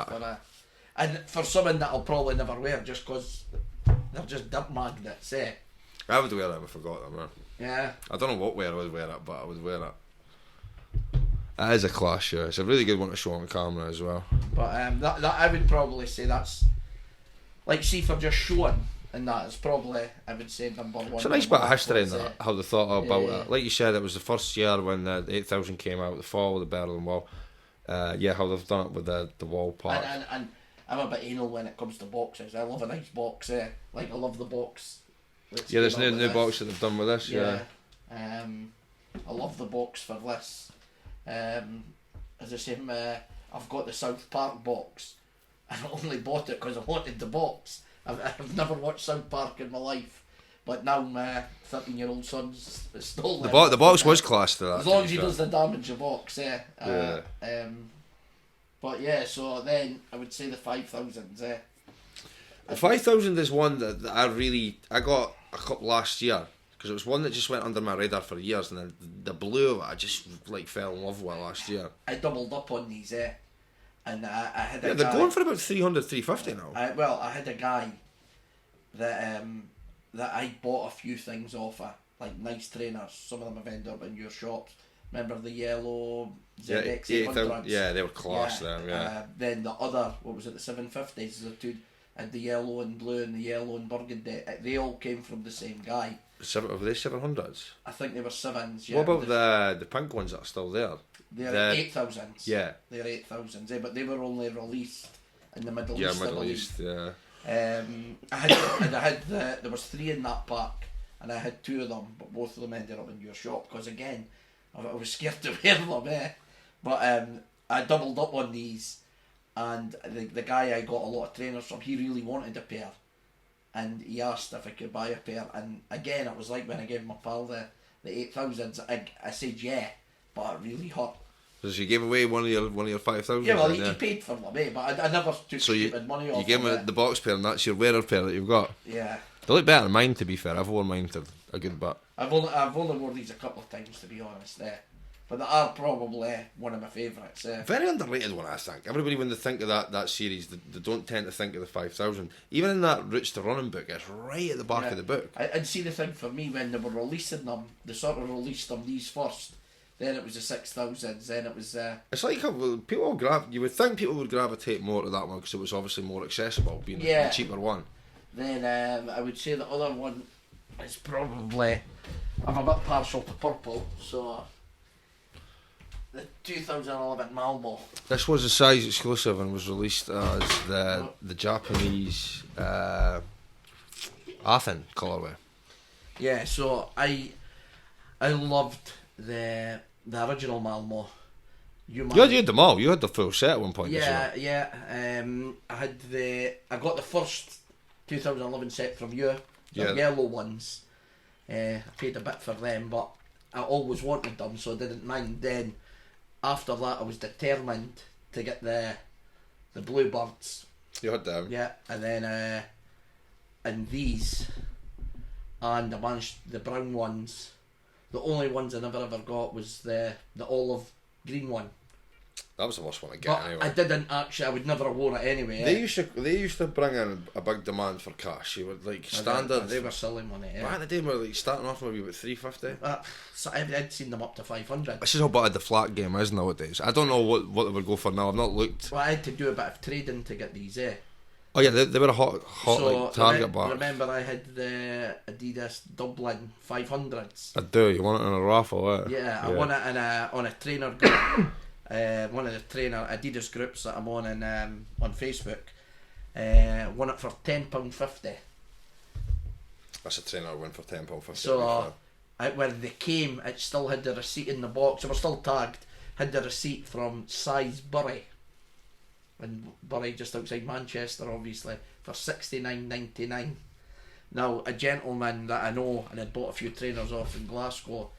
[SPEAKER 3] And for someone that I'll probably never wear, just because they're just dump magnets.
[SPEAKER 1] I would wear them if I got them.
[SPEAKER 3] Yeah.
[SPEAKER 1] I don't know what way I would wear it, but I would wear it. It is a class shoe. It's a really good one to show on camera as well.
[SPEAKER 3] But that I would probably say that's like, see, for just showing, and that is probably, I would say, number 1.
[SPEAKER 1] It's a nice bit of history in
[SPEAKER 3] that.
[SPEAKER 1] that, how they thought about
[SPEAKER 3] Yeah.
[SPEAKER 1] it. Like you said, it was the first year when the 8000 came out, the fall of the Berlin Wall. How they've done it with the wall part.
[SPEAKER 3] And I'm a bit anal when it comes to boxes. I love a nice box. Like, I love the box.
[SPEAKER 1] There's new box that they've done with this. Yeah.
[SPEAKER 3] I love the box for this. As I say, I've got the South Park box. I only bought it because I wanted the box. I've never watched South Park in my life, but now my 13-year-old son's stolen.
[SPEAKER 1] The box was class to that.
[SPEAKER 3] As long as he does the damage the box,
[SPEAKER 1] Yeah.
[SPEAKER 3] But yeah, so then I would say the 5000s.
[SPEAKER 1] The 5000 is one that I got a couple last year because it was one that just went under my radar for years, and then the blue of it I just like fell in love with last year.
[SPEAKER 3] I doubled up on these, and I had a
[SPEAKER 1] Yeah, they're going for about 300, 350 now.
[SPEAKER 3] I had a guy that I bought a few things off of, like nice trainers. Some of them have ended up in your shops. Remember the yellow ZX 800s?
[SPEAKER 1] Yeah, they were class then. Yeah.
[SPEAKER 3] Then the other, what was it, the 750s? The two, and the yellow and blue and the yellow and burgundy. They all came from the same guy.
[SPEAKER 1] Were they 700s?
[SPEAKER 3] I think they were 7s. Yeah.
[SPEAKER 1] What about the pink ones that are still there?
[SPEAKER 3] They're 8,000s.
[SPEAKER 1] Yeah.
[SPEAKER 3] They're 8,000s, but they were only released in the Middle East.
[SPEAKER 1] Yeah, Middle East. Yeah.
[SPEAKER 3] There was 3 in that pack, and I had 2 of them, but both of them ended up in your shop because again, I was scared to wear them. But I doubled up on these, and the guy I got a lot of trainers from, he really wanted a pair, and he asked if I could buy a pair. And again, it was like when I gave my pal the 8,000s. I said yeah, but it really hurt.
[SPEAKER 1] So you gave away one of your 5,000.
[SPEAKER 3] Yeah, well, he paid for them, but I never took stupid money off.
[SPEAKER 1] You gave him the box pair, and that's your wearer pair that you've got.
[SPEAKER 3] Yeah.
[SPEAKER 1] They look better than mine, to be fair. I've worn mine to a good bit.
[SPEAKER 3] I've only worn these a couple of times, to be honest. But they are probably one of my favourites.
[SPEAKER 1] Very underrated one, I think. Everybody, when they think of that series, they don't tend to think of the 5,000. Even in that Roots to Running book, it's right at the back of the book.
[SPEAKER 3] And see, the thing for me, when they were releasing them, they sort of released them these first. Then it was the 6,000s. Then it was.
[SPEAKER 1] It's like people you would think people would gravitate more to that one because it was obviously more accessible, being the cheaper one.
[SPEAKER 3] Then I would say the other one is probably, I'm a bit partial to purple, so the 2011 Malmo.
[SPEAKER 1] This was a size exclusive and was released as the Japanese Athen colourway.
[SPEAKER 3] Yeah, so I loved the original Malmo. You
[SPEAKER 1] had them all. You had the full set at one point.
[SPEAKER 3] Yeah, yeah. I got the first 2011 set from you. The yellow ones. I paid a bit for them, but I always wanted them, so I didn't mind. Then after that, I was determined to get the Bluebirds.
[SPEAKER 1] You had them.
[SPEAKER 3] Yeah, and then and these, and the brown ones. The only ones I never ever got was the olive green one.
[SPEAKER 1] That was the worst one to get anyway.
[SPEAKER 3] I didn't actually. I would never have worn it anyway.
[SPEAKER 1] They used to bring in a big demand for cash. You would like standard.
[SPEAKER 3] They were silly money. Yeah.
[SPEAKER 1] Back in the day, we were like starting off maybe about 350.
[SPEAKER 3] So I'd seen them up to 500.
[SPEAKER 1] This is how bad the flat game is nowadays. I don't know what they would go for now. I've not looked.
[SPEAKER 3] Well, I had to do a bit of trading to get these.
[SPEAKER 1] Oh yeah, they were a hot so like target bar.
[SPEAKER 3] Remember, I had the Adidas Dublin 500s.
[SPEAKER 1] I do. You want it in a raffle,
[SPEAKER 3] Yeah, I won it on a trainer group. One of the trainer Adidas groups that I'm on on Facebook. Won it for £10.50.
[SPEAKER 1] That's a trainer win for £10.50.
[SPEAKER 3] So when they came, it still had the receipt in the box. They were still tagged. Had the receipt from Size Bury. In Bury, just outside Manchester, obviously, for $69.99. Now, a gentleman that I know and had bought a few trainers off in Glasgow,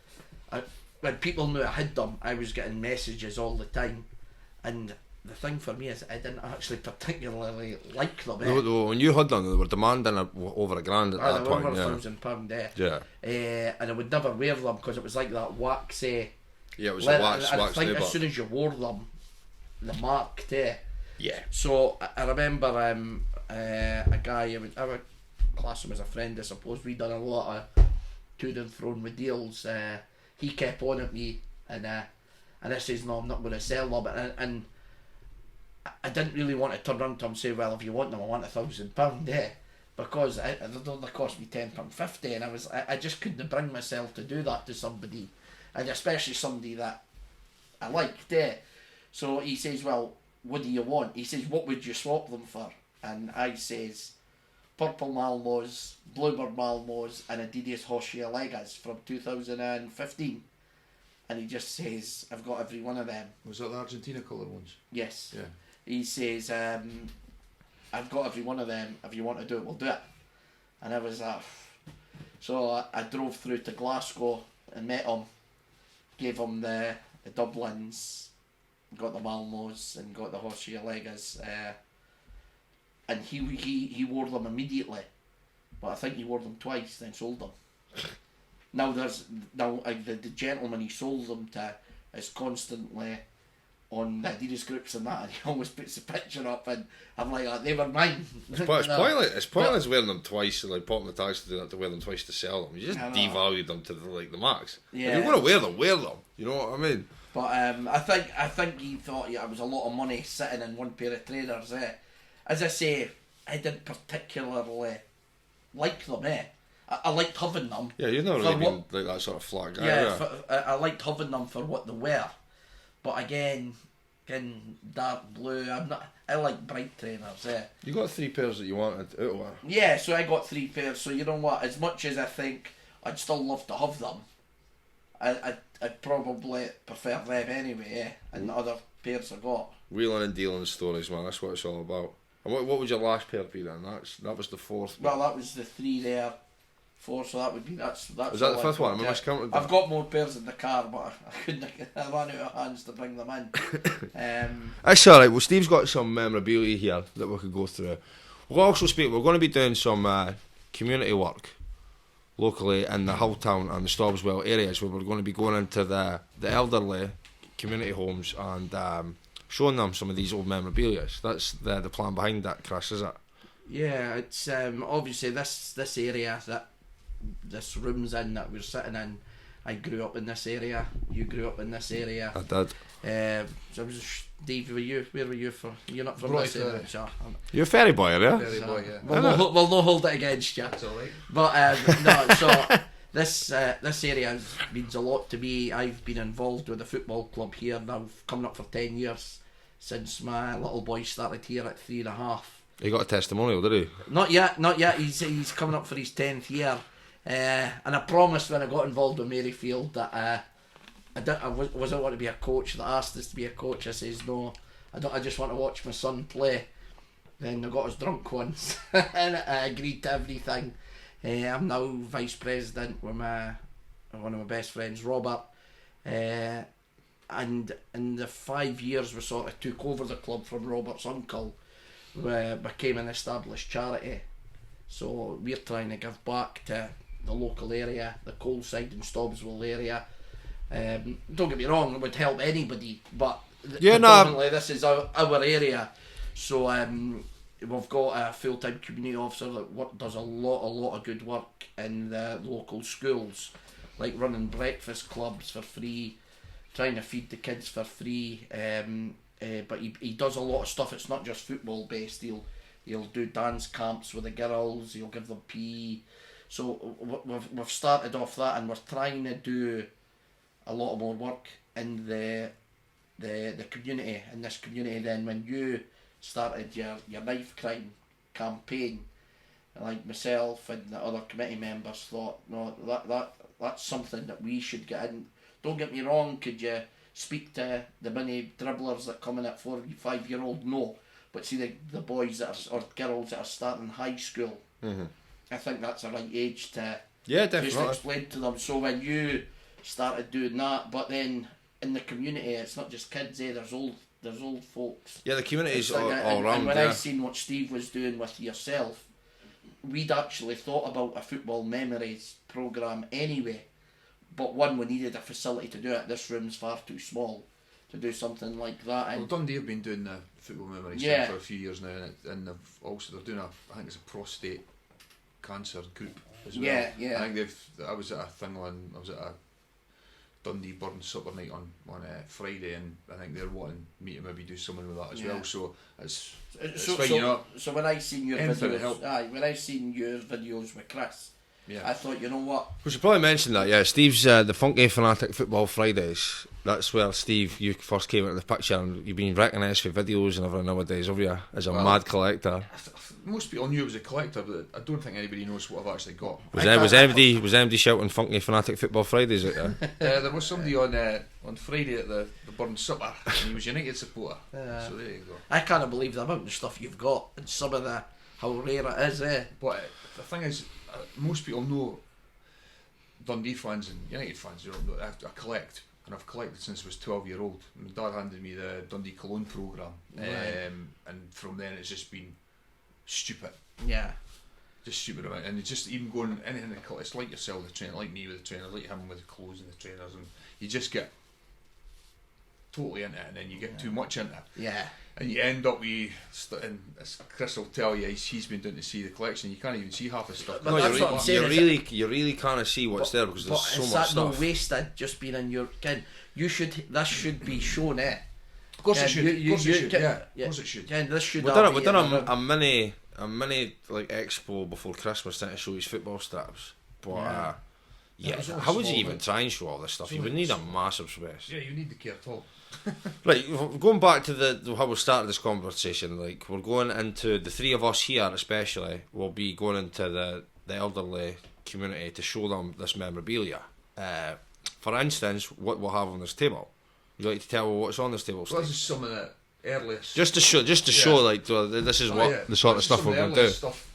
[SPEAKER 3] when people knew I had them, I was getting messages all the time. And the thing for me is I didn't actually particularly like them.
[SPEAKER 1] When you had them, they were demanding over £1,000 at that point.
[SPEAKER 3] Over £1,000.
[SPEAKER 1] Yeah.
[SPEAKER 3] And I would never wear them because it was like that waxy.
[SPEAKER 1] Yeah, it was a wax
[SPEAKER 3] I think as soon as you wore them, the mark there.
[SPEAKER 1] Yeah.
[SPEAKER 3] So I remember a guy, I would class him as a friend, I suppose. We'd done a lot of to and thrown with deals. He kept on at me, and I says, no, I'm not going to sell them. And I didn't really want to turn around to him and say, well, if you want them, I want £1,000. Because they only cost me £10.50, and I just couldn't bring myself to do that to somebody, and especially somebody that I liked. So he says, well, what do you want? He says, what would you swap them for? And I says, purple Malmos, bluebird Malmos, and Adidas Hoshia Legas from 2015. And he just says, I've got every one of them.
[SPEAKER 2] Was that the Argentina colour ones?
[SPEAKER 3] Yes.
[SPEAKER 2] Yeah.
[SPEAKER 3] He says, I've got every one of them. If you want to do it, we'll do it. And I was so I drove through to Glasgow and met him, gave him the Dublins, got the Malmos and got the Hoshia Legas, and he wore them immediately, but I think he wore them twice, then sold them. now the gentleman he sold them to is constantly on the Adidas groups and that, and he always puts the picture up, and I'm like, oh, they were mine.
[SPEAKER 1] It's pointless wearing them twice and like popping the tags to do that, to wear them twice to sell them. You just devalued them to the max.
[SPEAKER 3] Yeah.
[SPEAKER 1] If you're going to wear them, wear them. You know what I mean?
[SPEAKER 3] But I think he thought it was a lot of money sitting in one pair of trainers. As I say, I didn't particularly like them. I liked having them.
[SPEAKER 1] Yeah, you've not really been like that sort of flat guy.
[SPEAKER 3] Yeah, I liked having them for what they were. But again, in dark blue, I like bright trainers.
[SPEAKER 1] You got 3 pairs that you wanted out of it.
[SPEAKER 3] Yeah, so I got 3 pairs. So you know what? As much as I think I'd still love to have them, I'd probably prefer them anyway. And the other pairs I got.
[SPEAKER 1] Wheeling and dealing stories, man. That's what it's all about. And what would your last pair be then? That was the 4th.
[SPEAKER 3] Well, that was the 3 there. 4, so that would be that's.
[SPEAKER 1] Is that the 5th one? Am I miscounted?
[SPEAKER 3] I've got more pairs in the car, but I couldn't. I ran out of hands to bring them in.
[SPEAKER 1] That's alright. Well, Steve's got some memorabilia here that we could go through. We'll also speak. We're going to be doing some community work locally in the Hulltown and the Stobswell areas, where we're going to be going into the elderly community homes and showing them some of these old memorabilia. That's the plan behind that, Kris, is it?
[SPEAKER 3] Yeah, it's obviously this area that this room's in that we're sitting in. I grew up in this area. You grew up in this area.
[SPEAKER 1] I did.
[SPEAKER 3] So I was Dave. Where were you for? You're not from this area, sure.
[SPEAKER 1] You're a ferry boy, yeah.
[SPEAKER 2] Ferry boy, yeah.
[SPEAKER 3] We'll not hold it against you.
[SPEAKER 2] That's all right.
[SPEAKER 3] But no. So this area means a lot to me. I've been involved with the football club here now, coming up for 10 years since my little boy started here at 3.5.
[SPEAKER 1] He got a testimonial, did he?
[SPEAKER 3] Not yet. He's coming up for his 10th year. And I promised when I got involved with Maryfield that I wasn't want to be a coach. That asked us to be a coach. I says no, I don't. I just want to watch my son play. Then I got us drunk once, and I agreed to everything. I'm now vice president with one of my best friends, Robert. And in the 5 years we sort of took over the club from Robert's uncle, we became an established charity. So we're trying to give back to the local area, the Coleside and Stobswell area. Don't get me wrong, it would help anybody, but predominantly this is our area. So we've got a full-time community officer that does a lot of good work in the local schools, like running breakfast clubs for free, trying to feed the kids for free. But he does a lot of stuff. It's not just football based. He'll do dance camps with the girls. He'll give them PE. So we've started off that, and we're trying to do a lot more work in the community. In this community, then when you started your knife crime campaign, like myself and the other committee members thought, no, that's something that we should get in. Don't get me wrong. Could you speak to the many dribblers that come in at 4 or 5 year old? No. But see the boys or girls that are starting high school, I think that's the right age to just explain to them. So when you started doing that, but then in the community, it's not just kids. There's old folks.
[SPEAKER 1] Yeah, the community is all around.
[SPEAKER 3] And when I seen what Steve was doing with yourself, we'd actually thought about a football memories programme anyway. But we needed a facility to do it. This room's far too small to do something like that.
[SPEAKER 2] Well, Dundee have been doing the football memories thing for a few years now, and they're doing I think it's a prostate cancer group as well.
[SPEAKER 3] Yeah.
[SPEAKER 2] I think I was at a thing I was at a Dundee Burn Supper night on Friday, and I think they're wanting me to maybe do something with that as well. So it's fine,
[SPEAKER 3] So when I seen your videos with Kris, I thought, you know what?
[SPEAKER 1] We should probably mention that, yeah. Steve's the Funky Fanatic Football Fridays. That's where, Steve, you first came into the picture, and you've been recognised for videos and everything nowadays, have you? As a mad collector.
[SPEAKER 2] Most people knew I was a collector, but I don't think anybody knows what I've actually got.
[SPEAKER 1] Was anybody shouting Funky Fanatic Football Fridays out there?
[SPEAKER 2] There was somebody on Friday at the Burn Supper, and he was a United supporter. So there you go.
[SPEAKER 3] I can't believe the amount of stuff you've got, and some of how rare it is,
[SPEAKER 2] But the thing is, most people know Dundee fans and United fans. I collect, and I've collected since I was 12-year-old. My dad handed me the Dundee Cologne programme, and from then it's just been stupid.
[SPEAKER 3] Yeah.
[SPEAKER 2] just stupid amount, and it's just even going anything that it's like yourself, the trainer, like me with the trainer, like him with the clothes and the trainers, and you just get totally into it, and then you get too much into it.
[SPEAKER 3] Yeah.
[SPEAKER 2] And you end up with, and as Kris will tell you, he's been down to see the collection. You can't even see half the stuff.
[SPEAKER 3] But that's what I'm saying,
[SPEAKER 1] you really can't see what's there because there's so much stuff.
[SPEAKER 3] Is that not wasted just being in your Ken? This should be shown, eh?
[SPEAKER 2] Of course it should. Of course it should. Yeah. Of course it should.
[SPEAKER 3] Ken, this should.
[SPEAKER 1] We've done a mini like expo before Christmas to show his football straps, but how would you even try and show all this stuff? You would need a massive space.
[SPEAKER 2] Yeah, you need the care talk.
[SPEAKER 1] Right, going back to how we started this conversation, like we're going into, the three of us here especially will be going into the elderly community to show them this memorabilia. For instance, what we'll have on this table. Would you like to tell what's on this table?
[SPEAKER 2] Well, this is some of the earliest.
[SPEAKER 1] Just to show, like this is the sort of stuff we're going to do.
[SPEAKER 2] Stuff,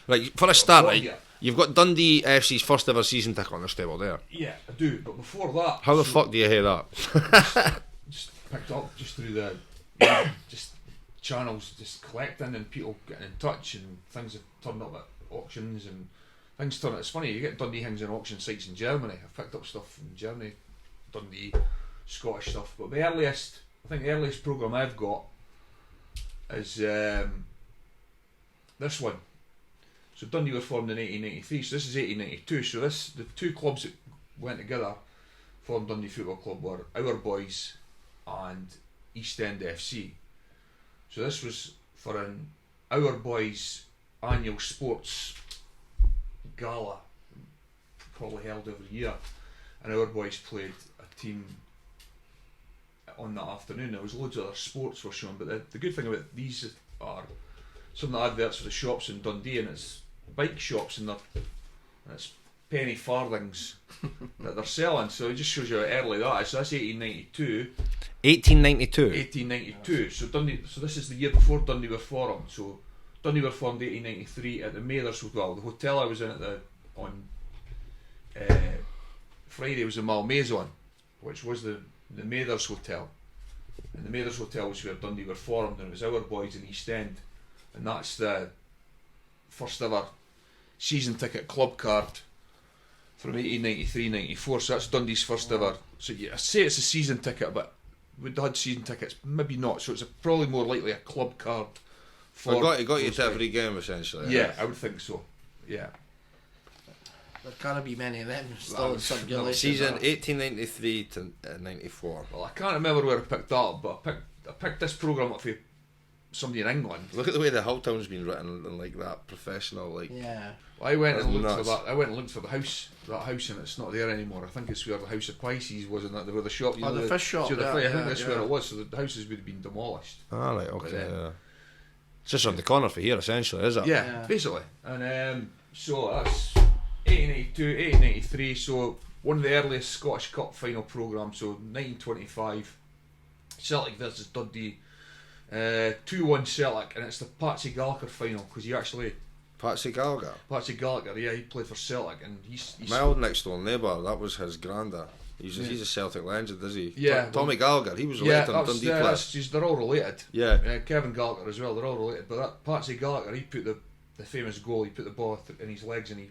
[SPEAKER 1] like for a start, right, you've got Dundee FC's first ever season ticket on this table there.
[SPEAKER 2] Yeah, I do. But before that,
[SPEAKER 1] how the fuck do you hear that?
[SPEAKER 2] just picked up just through the just channels, just collecting and people getting in touch, and things have turned up at auctions and things turn. It's funny, you get Dundee things on auction sites in Germany. I've picked up stuff from Germany, Dundee, Scottish stuff. But the earliest programme I've got is this one. So Dundee were formed in 1893, so this is 1892. So the two clubs that went together, formed Dundee Football Club, were Our Boys and East End FC. So this was for an Our Boys annual sports gala, probably held every year, and Our Boys played a team on that afternoon. There was loads of other sports were shown, but the good thing about these are some of the adverts for the shops in Dundee, and it's bike shops, and it's penny farthings that they're selling. So it just shows you how early that is. So that's 1892. 1892. So Dundee. So this is the year before Dundee were formed. So Dundee were formed 1893 at the Mayor's. Well, the hotel I was in on Friday was the Malmaison, which was the Mayor's Hotel. And the Mayor's Hotel was where Dundee were formed, and it was Our Boys in East End, and that's the first ever season ticket club card from 1893-94. So that's Dundee's first ever. So I say it's a season ticket, but we'd had season tickets, maybe not. So it's probably more likely a club card.
[SPEAKER 1] For got you to every game essentially.
[SPEAKER 2] Yeah, I would think so. Yeah.
[SPEAKER 3] There can't be many of them still in circulation.
[SPEAKER 1] Season 1893 to 94.
[SPEAKER 2] Well, I can't remember where I picked that up, but I picked this programme up for somebody in England.
[SPEAKER 1] Look at the way the whole town's been written, and like that professional, like.
[SPEAKER 3] Yeah.
[SPEAKER 2] Well, I went and looked for that. I went and looked for that house, and it's not there anymore. I think it's where the House of Pisces was, and that where the shop. You know,
[SPEAKER 3] the fish shop.
[SPEAKER 2] I think that's where it was. So the houses would have been demolished.
[SPEAKER 1] Ah, right, okay. Yeah. It's just on the corner for here, essentially, is it?
[SPEAKER 2] Yeah, basically. And so that's 1882, 1893. So one of the earliest Scottish Cup final programmes. So 1925, Celtic versus Dundee. 2-1 Celtic, and it's the Patsy Gallagher final, because he actually...
[SPEAKER 1] Patsy Gallagher,
[SPEAKER 2] yeah, he played for Celtic, and he's
[SPEAKER 1] my old next door neighbour, that was his granda. He's a Celtic legend, is he?
[SPEAKER 2] Yeah.
[SPEAKER 1] Tommy Gallagher, he was related to Dundee players.
[SPEAKER 2] They're all related.
[SPEAKER 1] Yeah.
[SPEAKER 2] Kevin Gallagher as well, they're all related, but that Patsy Gallagher, he put the famous goal, he put the ball in his legs, and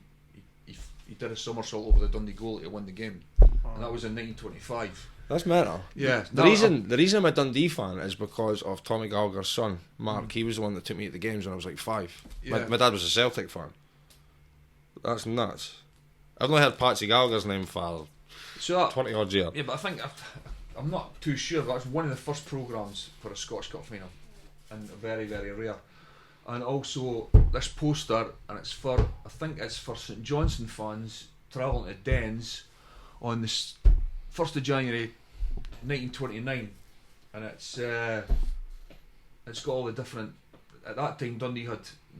[SPEAKER 2] he did a somersault over the Dundee goalie to win the game, and that was in 1925.
[SPEAKER 1] That's mental.
[SPEAKER 2] Yeah.
[SPEAKER 1] The reason I'm a Dundee fan is because of Tommy Gallagher's son, Mark. He was the one that took me to the games when I was like 5.
[SPEAKER 2] Yeah.
[SPEAKER 1] My dad was a Celtic fan. That's nuts. I've only heard Patsy Gallagher's name for 20 odd years.
[SPEAKER 2] Yeah, but I think I'm not too sure. That's one of the first programmes for a Scottish Cup final, and very, very rare. And also this poster, and it's for St Johnstone fans travelling to Dens on this 1st of January 1929, and it's got all the different. At that time, Dundee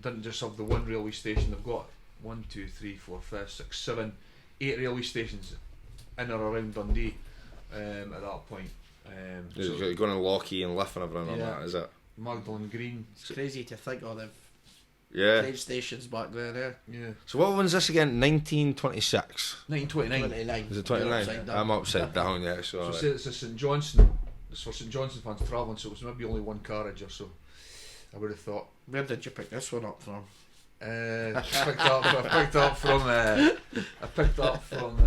[SPEAKER 2] didn't just have the one railway station. They've got 1, 2, 3, 4, 5, 6, 7, 8 railway stations in or around Dundee at that point.
[SPEAKER 1] So you're going to Lochie and Liff and everything on that, is it?
[SPEAKER 2] Magdalen Green.
[SPEAKER 3] It's crazy to think of the train stations back there.
[SPEAKER 2] Yeah.
[SPEAKER 1] So what one's this again? 1926.
[SPEAKER 2] 1929.
[SPEAKER 1] Is it 29? I'm upside down. Yeah. So
[SPEAKER 2] say it's a St Johnstone. It's for St Johnstone fans travelling, so it was maybe only one carriage or so. I would have thought.
[SPEAKER 3] Where did you pick this one up from?
[SPEAKER 2] I picked up from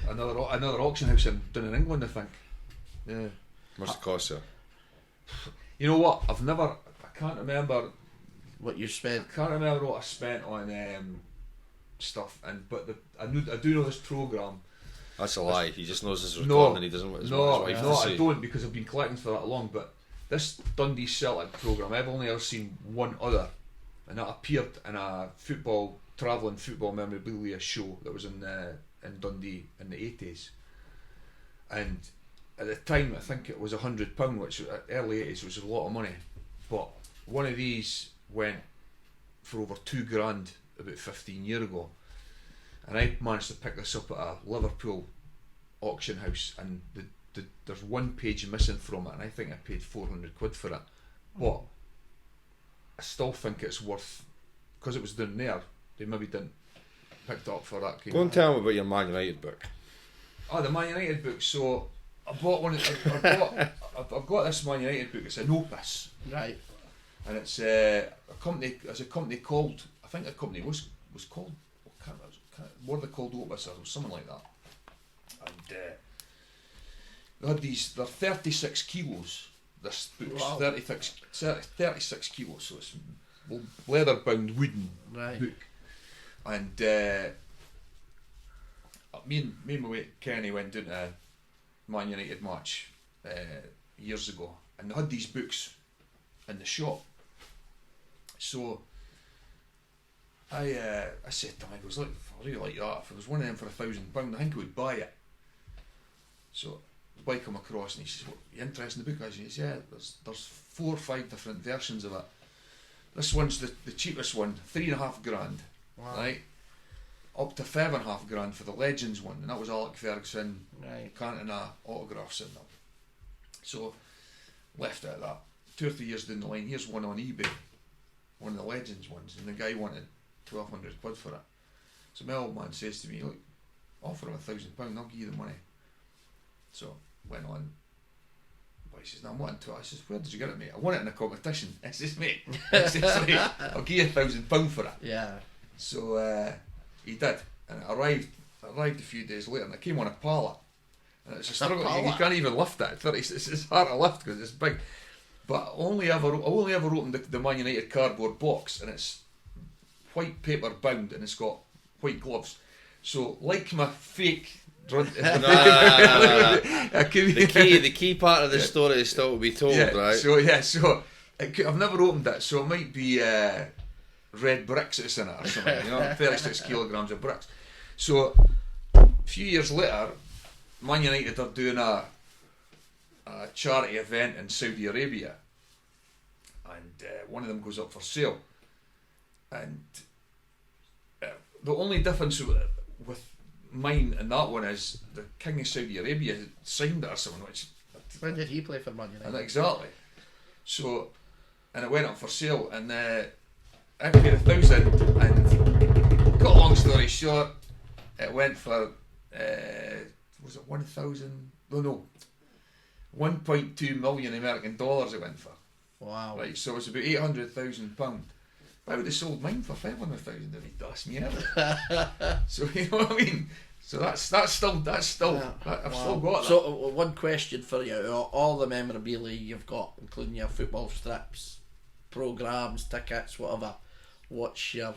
[SPEAKER 2] another auction house in England, I think. Yeah.
[SPEAKER 1] Must have cost you.
[SPEAKER 2] You know what? I can't remember
[SPEAKER 3] what you spent.
[SPEAKER 2] I can't remember what I spent on stuff, but I do know this programme.
[SPEAKER 1] That's a lie. He just knows this is recording and he doesn't want his wife to see.
[SPEAKER 2] I don't, because I've been collecting for that long. But this Dundee Celtic programme, I've only ever seen one other, and that appeared in a travelling football memorabilia show that was in Dundee in the 80s. And at the time, I think it was £100, which early 80s was a lot of money. But one of these went for over £2,000 about 15 years ago, and I managed to pick this up at a Liverpool auction house, and there's one page missing from it, and I think I paid £400 for it. But I still think it's worth, because it was down there, they maybe didn't pick it up for that.
[SPEAKER 1] Go and tell me about your Man United book.
[SPEAKER 2] Oh, the Man United book. So I bought one. I've got this Man United book. It's an opus,
[SPEAKER 3] right?
[SPEAKER 2] And it's a company. It's a company called. I think the company was called. What are they called? Opus or something like that. And they had these. They're 36 kilos. This book's 36 kilos. So it's leather bound wooden book. And me and my mate Kenny went down to a Man United match years ago, and they had these books in the shop. So I said to him, I goes, look, I really like that. If it was one of them for £1,000, I think I would buy it. So the boy come across and he says, "What, you interested in the book?" I says, "Yeah, there's 4 or 5 different versions of it. This one's the cheapest one, £3,500, right? Up to £5,500 for the Legends one, and that was Alec Ferguson, Cantona autographs in them." So left it at that. 2 or 3 years down the line, here's one on eBay, one of the Legends ones, and the guy wanted £1,200 for it. So my old man says to me, "Look, offer him £1,000, I'll give you the money." So went on. Boy says, "No, I'm wanting to." I says, "Where did you get it, mate?" "I won it in a competition." I says, "Mate," I says, "I'll give you £1,000 for it."
[SPEAKER 3] Yeah.
[SPEAKER 2] So he did, and it arrived a few days later, and it came on a pallet, and it's a struggle. You can't even lift it. It's hard to lift because it's big. But I only ever opened the Man United cardboard box, and it's white paper bound, and it's got white gloves. So like my fake. The
[SPEAKER 1] key part of the story is still to be told, right?
[SPEAKER 2] So I've never opened it, so it might be red bricks that's in it or something, 36 kilograms of bricks. So a few years later, Man United are doing a charity event in Saudi Arabia, and one of them goes up for sale, and the only difference with mine and that one is the King of Saudi Arabia signed it or something.
[SPEAKER 3] When did he play for Man United?
[SPEAKER 2] Exactly. So, and it went up for sale, and I paid £1,000, and cut a long story short, it went for was it 1,000? No, 1.2 million American dollars. It went for. Wow. Right. So it's about £800,000. I would have sold mine for £500,000 if he'd asked me ever. So you know what I mean. So that's still I've still got that.
[SPEAKER 3] So one question for you: all the memorabilia you've got, including your football strips, programs, tickets, whatever. What's you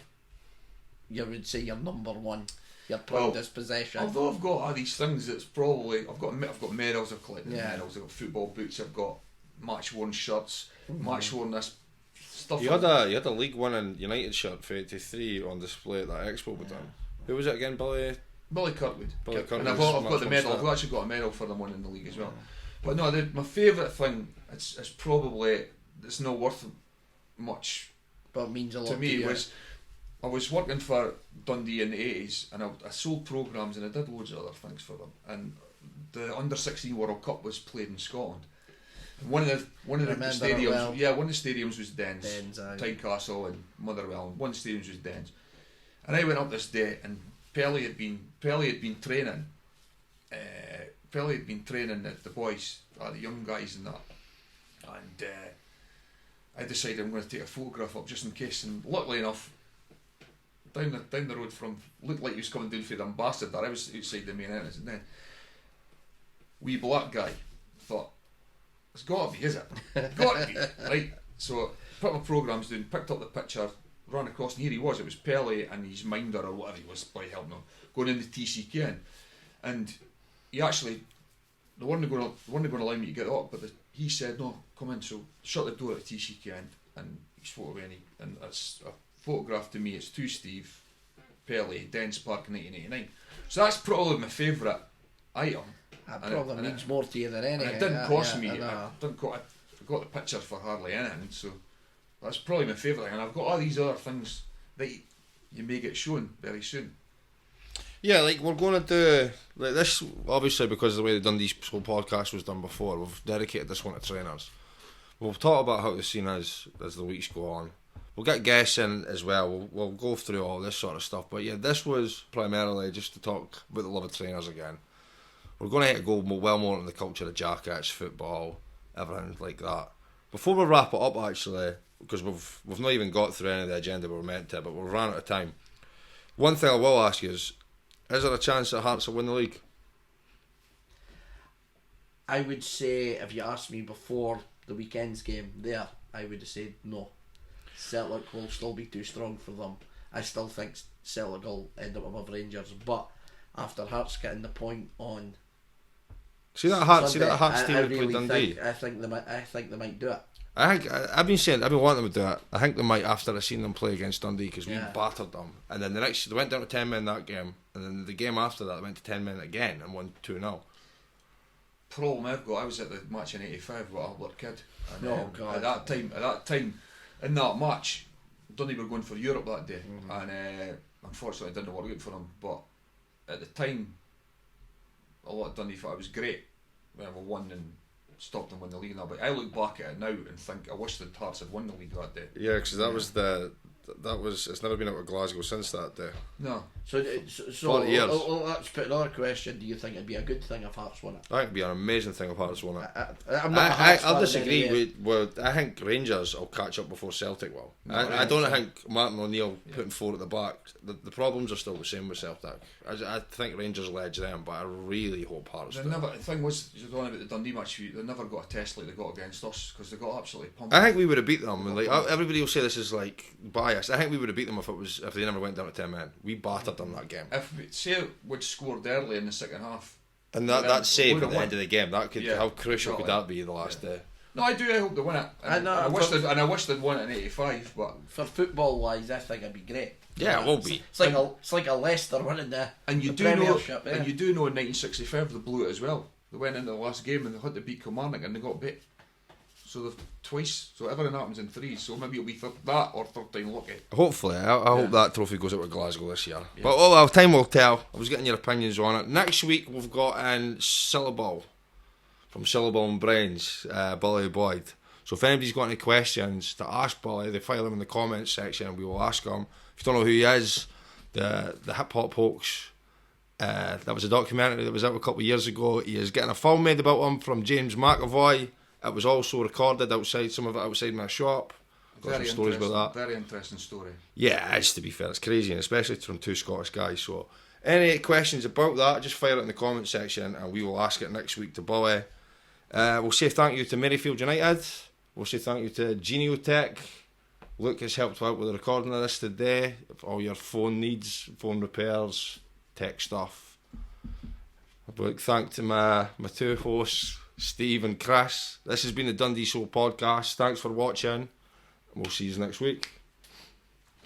[SPEAKER 3] would say your number one, your proudest possession?
[SPEAKER 2] Although I've got all these things, it's probably I've got medals. I've collected medals. I've got football boots. I've got match worn shirts, match worn this.
[SPEAKER 1] You had a League One and United shirt for '83 on display at that expo with them. Who was it again? Billy
[SPEAKER 2] Kirkwood.
[SPEAKER 1] And
[SPEAKER 2] I've got the medal. I've actually got a medal for them winning the league as well. But no, my favourite thing it's probably it's not worth much.
[SPEAKER 3] But it means a lot
[SPEAKER 2] to me. I was working for Dundee in the 80s, and I sold programmes and I did loads of other things for them. And the Under-16 World Cup was played in Scotland. One of the stadiums was Dens, Tynecastle and Motherwell. One of the stadiums was Dens, and I went up this day, and Pelé had been training. Pelé had been training the boys, the young guys, and that. And I decided I'm going to take a photograph up just in case. And luckily enough, down the road from, looked like he was coming down for the Ambassador. I was outside the main entrance, and then wee black guy thought, it's got to be, is it? Got to be, right? So put my programmes down, picked up the picture, ran across, and here he was. It was Pelé and his minder or whatever he was, by helping him, going in the TCK, and he actually, they weren't going to allow me to get up, but he said, no, come in. So shut the door at the TCK and he's photographed away, and it's a photograph to me. It's to Steve Pelé, Dens Park, 1989. So that's probably my favourite item.
[SPEAKER 3] That probably means more to you than anything.
[SPEAKER 2] And it didn't cost me. I got the picture for hardly anything. So that's probably my favourite thing. And I've got all these other things that you may get shown very soon.
[SPEAKER 1] Yeah, like we're going to do like this, obviously, because of the way the Dundee whole podcast was done before. We've dedicated this one to trainers. We'll talk about how the scene is as the weeks go on. We'll get guests in as well. We'll go through all this sort of stuff. But yeah, this was primarily just to talk about the love of trainers again. We're going to have to go well more into the culture of jackets, football, everything like that. Before we wrap it up, actually, because we've not even got through any of the agenda we were meant to, but we've run out of time. One thing I will ask you is there a chance that Hearts will win the league?
[SPEAKER 3] I would say, if you asked me before the weekend's game there, I would have said no. Celtic will still be too strong for them. I still think Celtic will end up above Rangers, but after Hearts getting the point on
[SPEAKER 1] Sunday, Hearts team
[SPEAKER 3] I
[SPEAKER 1] would play Dundee.
[SPEAKER 3] I think they might do it.
[SPEAKER 1] I've been wanting them to do it. I think they might after I've seen them play against Dundee, because we battered them, and then the next they went down to 10 men that game, and then the game after that they went to 10 men again and won 2-0.
[SPEAKER 2] Problem I've got, I was at the match in '85 with a little kid, and
[SPEAKER 3] God.
[SPEAKER 2] at that time in that match, Dundee were going for Europe that day, and unfortunately it didn't work out for them. But at the time, a lot of Dundee thought it was great when we won and stopped them winning the league and that. But I look back at it now and think I wish the Hearts had won the league that day.
[SPEAKER 1] Yeah, because that was it's never been out of Glasgow since that day.
[SPEAKER 2] No.
[SPEAKER 3] So
[SPEAKER 1] 40 years.
[SPEAKER 3] Let's put another question. Do you think it'd be a good thing if Hearts won it?
[SPEAKER 1] I think it'd be an amazing thing if Hearts won it.
[SPEAKER 3] I'll
[SPEAKER 1] disagree with I think Rangers will catch up before Celtic will. I don't think Martin O'Neill putting 4 at the back. The problems are still the same with Celtic. I think Rangers will edge them, but I really hope Hearts do.
[SPEAKER 2] The thing was, you're talking about the Dundee match, they never got a test like they got against us, because they got absolutely pumped.
[SPEAKER 1] I think we would have beat them. And like everybody will say this is like biased. I think we would have beat them if they never went down to 10 men. We battered them that game.
[SPEAKER 2] If we'd scored early in the second half,
[SPEAKER 1] and that save at the end of the game, that could how crucial
[SPEAKER 2] exactly.
[SPEAKER 1] could that be the last day?
[SPEAKER 2] No, I do. I hope they win it. I wish they'd won it in '85. But
[SPEAKER 3] for football wise, I think it'd be great.
[SPEAKER 1] Yeah, it will be.
[SPEAKER 3] It's like a Leicester winning the Premiership.
[SPEAKER 2] And you do know in 1965 they blew it as well. They went into the last game and they had to beat Kilmarnock and they got beat. So they've twice. So everything happens in 3. So maybe it'll be that or third time lucky.
[SPEAKER 1] Hopefully, I hope that trophy goes out with Glasgow this year. Yeah. But time will tell. I was getting your opinions on it. Next week we've got in Syllable from Syllable and Brains, Billy Boyd. So if anybody's got any questions to ask Billy, they file them in the comments section and we will ask him. If you don't know who he is, the hip hop hoax. That was a documentary that was out a couple of years ago. He is getting a film made about him from James McAvoy. It was also recorded outside, some of it outside my shop. Got some stories about that.
[SPEAKER 2] Very interesting story.
[SPEAKER 1] Yeah, it is, to be fair. It's crazy, and especially from 2 Scottish guys. So, any questions about that, just fire it in the comment section, and we will ask it next week to Billy. We'll say thank you to Merrifield United. We'll say thank you to Geniotech. Luke has helped out with the recording of this today. All your phone needs, phone repairs, tech stuff. A big thank to my 2 hosts, Steve and Kris. This has been the Dundee Show podcast. Thanks for watching. We'll see you next week.